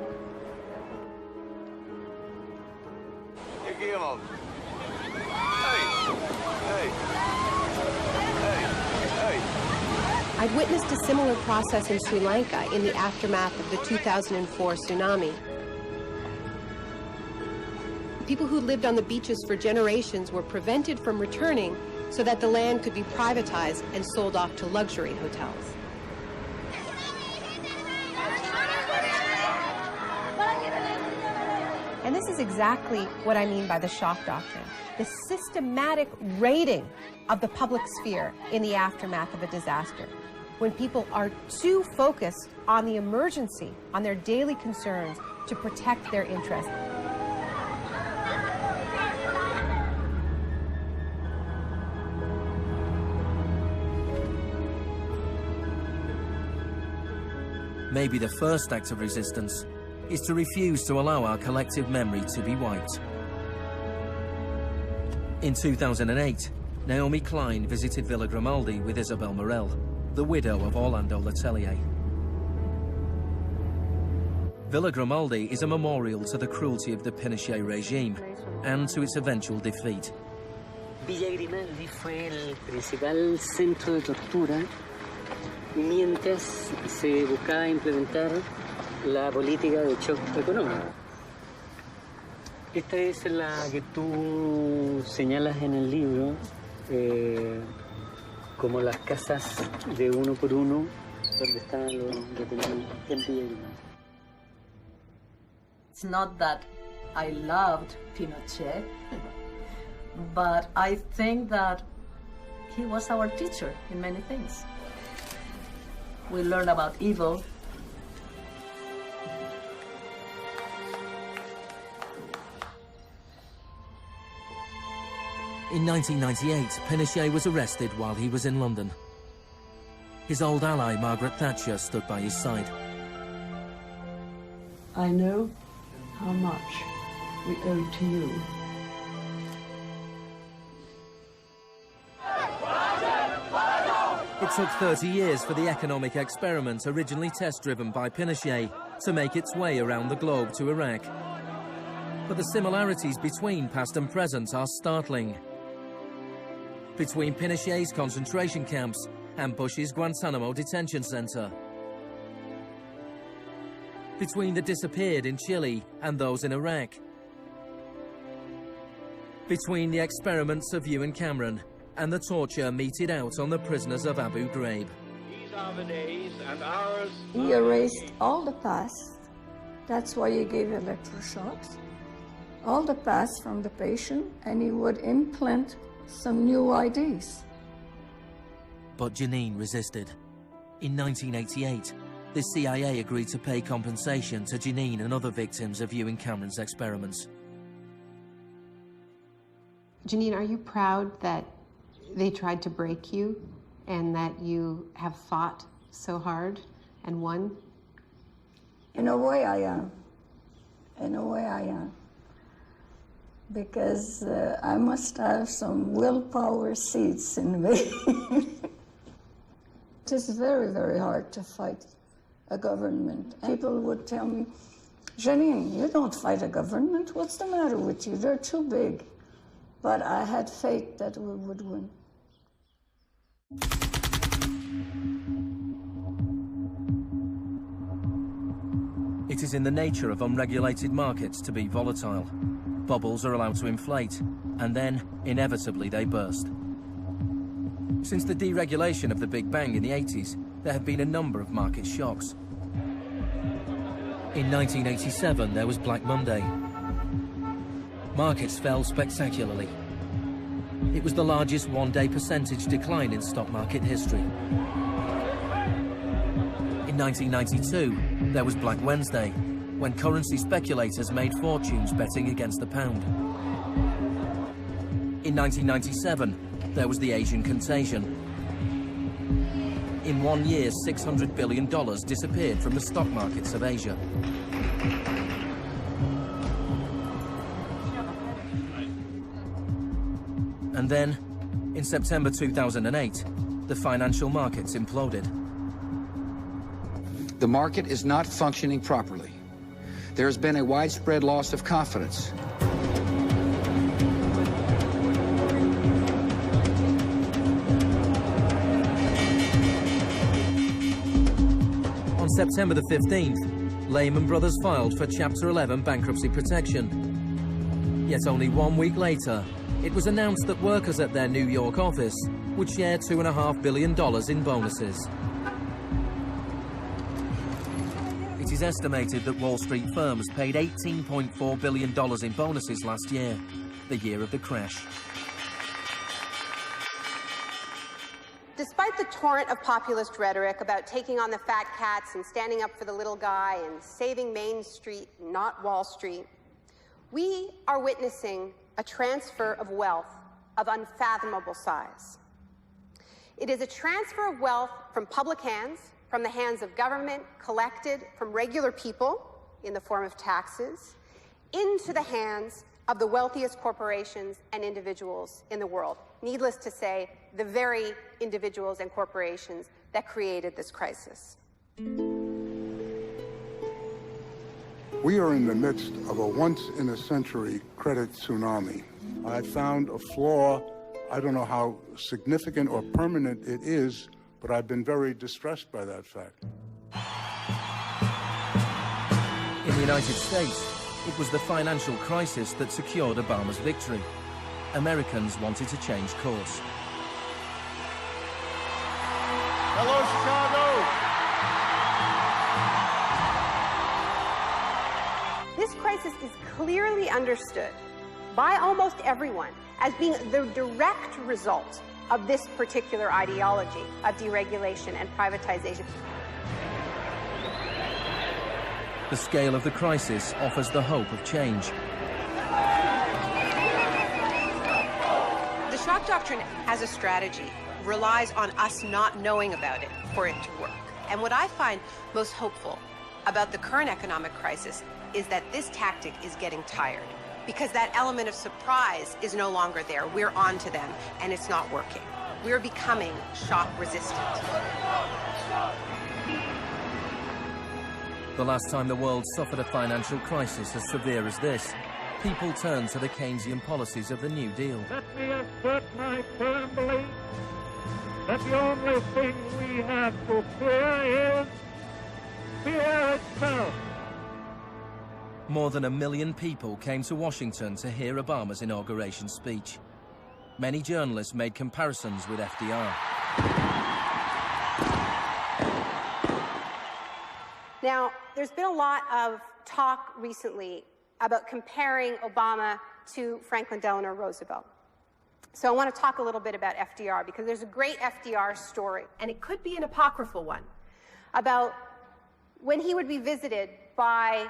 I'd witnessed a similar process in Sri Lanka in the aftermath of the 2004 tsunami. People who lived on the beaches for generations were prevented from returning so that the land could be privatized and sold off to luxury hotels. And this is exactly what I mean by the shock doctrine, the systematic raiding of the public sphere in the aftermath of a disaster. When people are too focused on the emergency, on their daily concerns, to protect their interests. Maybe the first act of resistance is to refuse to allow our collective memory to be wiped. In 2008, Naomi Klein visited Villa Grimaldi with Isabel Morel, the widow of Orlando Letelier. Villa Grimaldi is a memorial to the cruelty of the Pinochet regime and to its eventual defeat. Villa Grimaldi fue el principal centro de tortura mientras se buscaba implementar la política de shock económico. Esta es la que tú señalas en el libro como las casas de uno por uno donde estaban los detenidos en Villa Grimaldi. It's not that I loved Pinochet, but I think that he was our teacher in many things. We learned about evil. In 1998, Pinochet was arrested while he was in London. His old ally, Margaret Thatcher, stood by his side. I know how much we owe to you. It took 30 years for the economic experiment originally test-driven by Pinochet to make its way around the globe to Iraq. But the similarities between past and present are startling. Between Pinochet's concentration camps and Bush's Guantanamo detention center. between the disappeared in Chile and those in Iraq, between the experiments of Ewan Cameron and the torture meted out on the prisoners of Abu Ghraib. These are the days and hours. He erased all the past. That's why he gave electroshocks. All the past from the patient, and he would implant some new ideas. But Janine resisted. In 1988, the CIA agreed to pay compensation to Janine and other victims of Ewan Cameron's experiments. Janine, are you proud that they tried to break you and that you have fought so hard and won? In a way, I am. In a way, I am. Because I must have some willpower seeds in me. It is very, very hard to fight a government. People would tell me, Janine, you don't fight a government. What's the matter with you? They're too big. But I had faith that we would win. It is in the nature of unregulated markets to be volatile. Bubbles are allowed to inflate, and then, inevitably, they burst. Since the deregulation of the Big Bang in the 80s, there have been a number of market shocks. In 1987, there was Black Monday. Markets fell spectacularly. It was the largest one-day percentage decline in stock market history. In 1992, there was Black Wednesday, when currency speculators made fortunes betting against the pound. In 1997, there was the Asian contagion. In 1 year, $600 billion disappeared from the stock markets of Asia. And then, in September 2008, the financial markets imploded. The market is not functioning properly. There has been a widespread loss of confidence. On September the 15th, Lehman Brothers filed for Chapter 11 bankruptcy protection. Yet only 1 week later, it was announced that workers at their New York office would share $2.5 billion in bonuses. It is estimated that Wall Street firms paid $18.4 billion in bonuses last year, the year of the crash. Despite the torrent of populist rhetoric about taking on the fat cats and standing up for the little guy and saving Main Street, not Wall Street, we are witnessing a transfer of wealth of unfathomable size. It is a transfer of wealth from public hands, from the hands of government, collected from regular people in the form of taxes, into the hands of the wealthiest corporations and individuals in the world. Needless to say, the very individuals and corporations that created this crisis. We are in the midst of a once-in-a-century credit tsunami. I found a flaw. I don't know how significant or permanent it is, but I've been very distressed by that fact. In the United States, it was the financial crisis that secured Obama's victory. Americans wanted to change course. Hello, Chicago! This crisis is clearly understood by almost everyone as being the direct result of this particular ideology of deregulation and privatization. The scale of the crisis offers the hope of change. The shock doctrine as a strategy relies on us not knowing about it for it to work. And what I find most hopeful about the current economic crisis is that this tactic is getting tired, because that element of surprise is no longer there. We're on to them, and it's not working. We're becoming shock resistant. The last time the world suffered a financial crisis as severe as this, people turned to the Keynesian policies of the New Deal. Let me assert my firm belief that the only thing we have to fear is fear itself. More than 1 million people came to Washington to hear Obama's inauguration speech. Many journalists made comparisons with FDR. Now, there's been a lot of talk recently about comparing Obama to Franklin Delano Roosevelt. So I want to talk a little bit about FDR, because there's a great FDR story, and it could be an apocryphal one, about when he would be visited by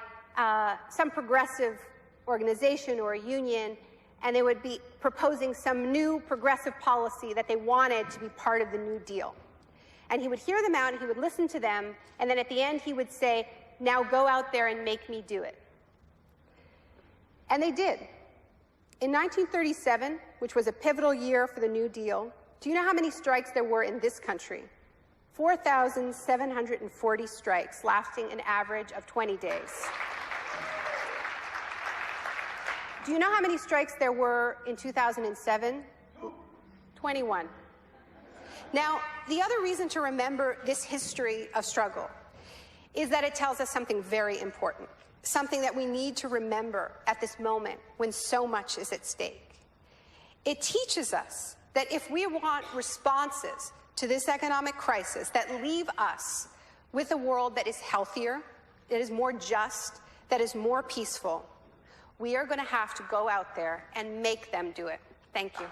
some progressive organization or a union, and they would be proposing some new progressive policy that they wanted to be part of the New Deal. And he would hear them out, and he would listen to them, and then at the end he would say, "Now go out there and make me do it." And they did. In 1937, which was a pivotal year for the New Deal, do you know how many strikes there were in this country? 4,740 strikes, lasting an average of 20 days. Do you know how many strikes there were in 2007? 21. Now, the other reason to remember this history of struggle is that it tells us something very important, something that we need to remember at this moment when so much is at stake. It teaches us that if we want responses to this economic crisis that leave us with a world that is healthier, that is more just, that is more peaceful, we are going to have to go out there and make them do it. Thank you.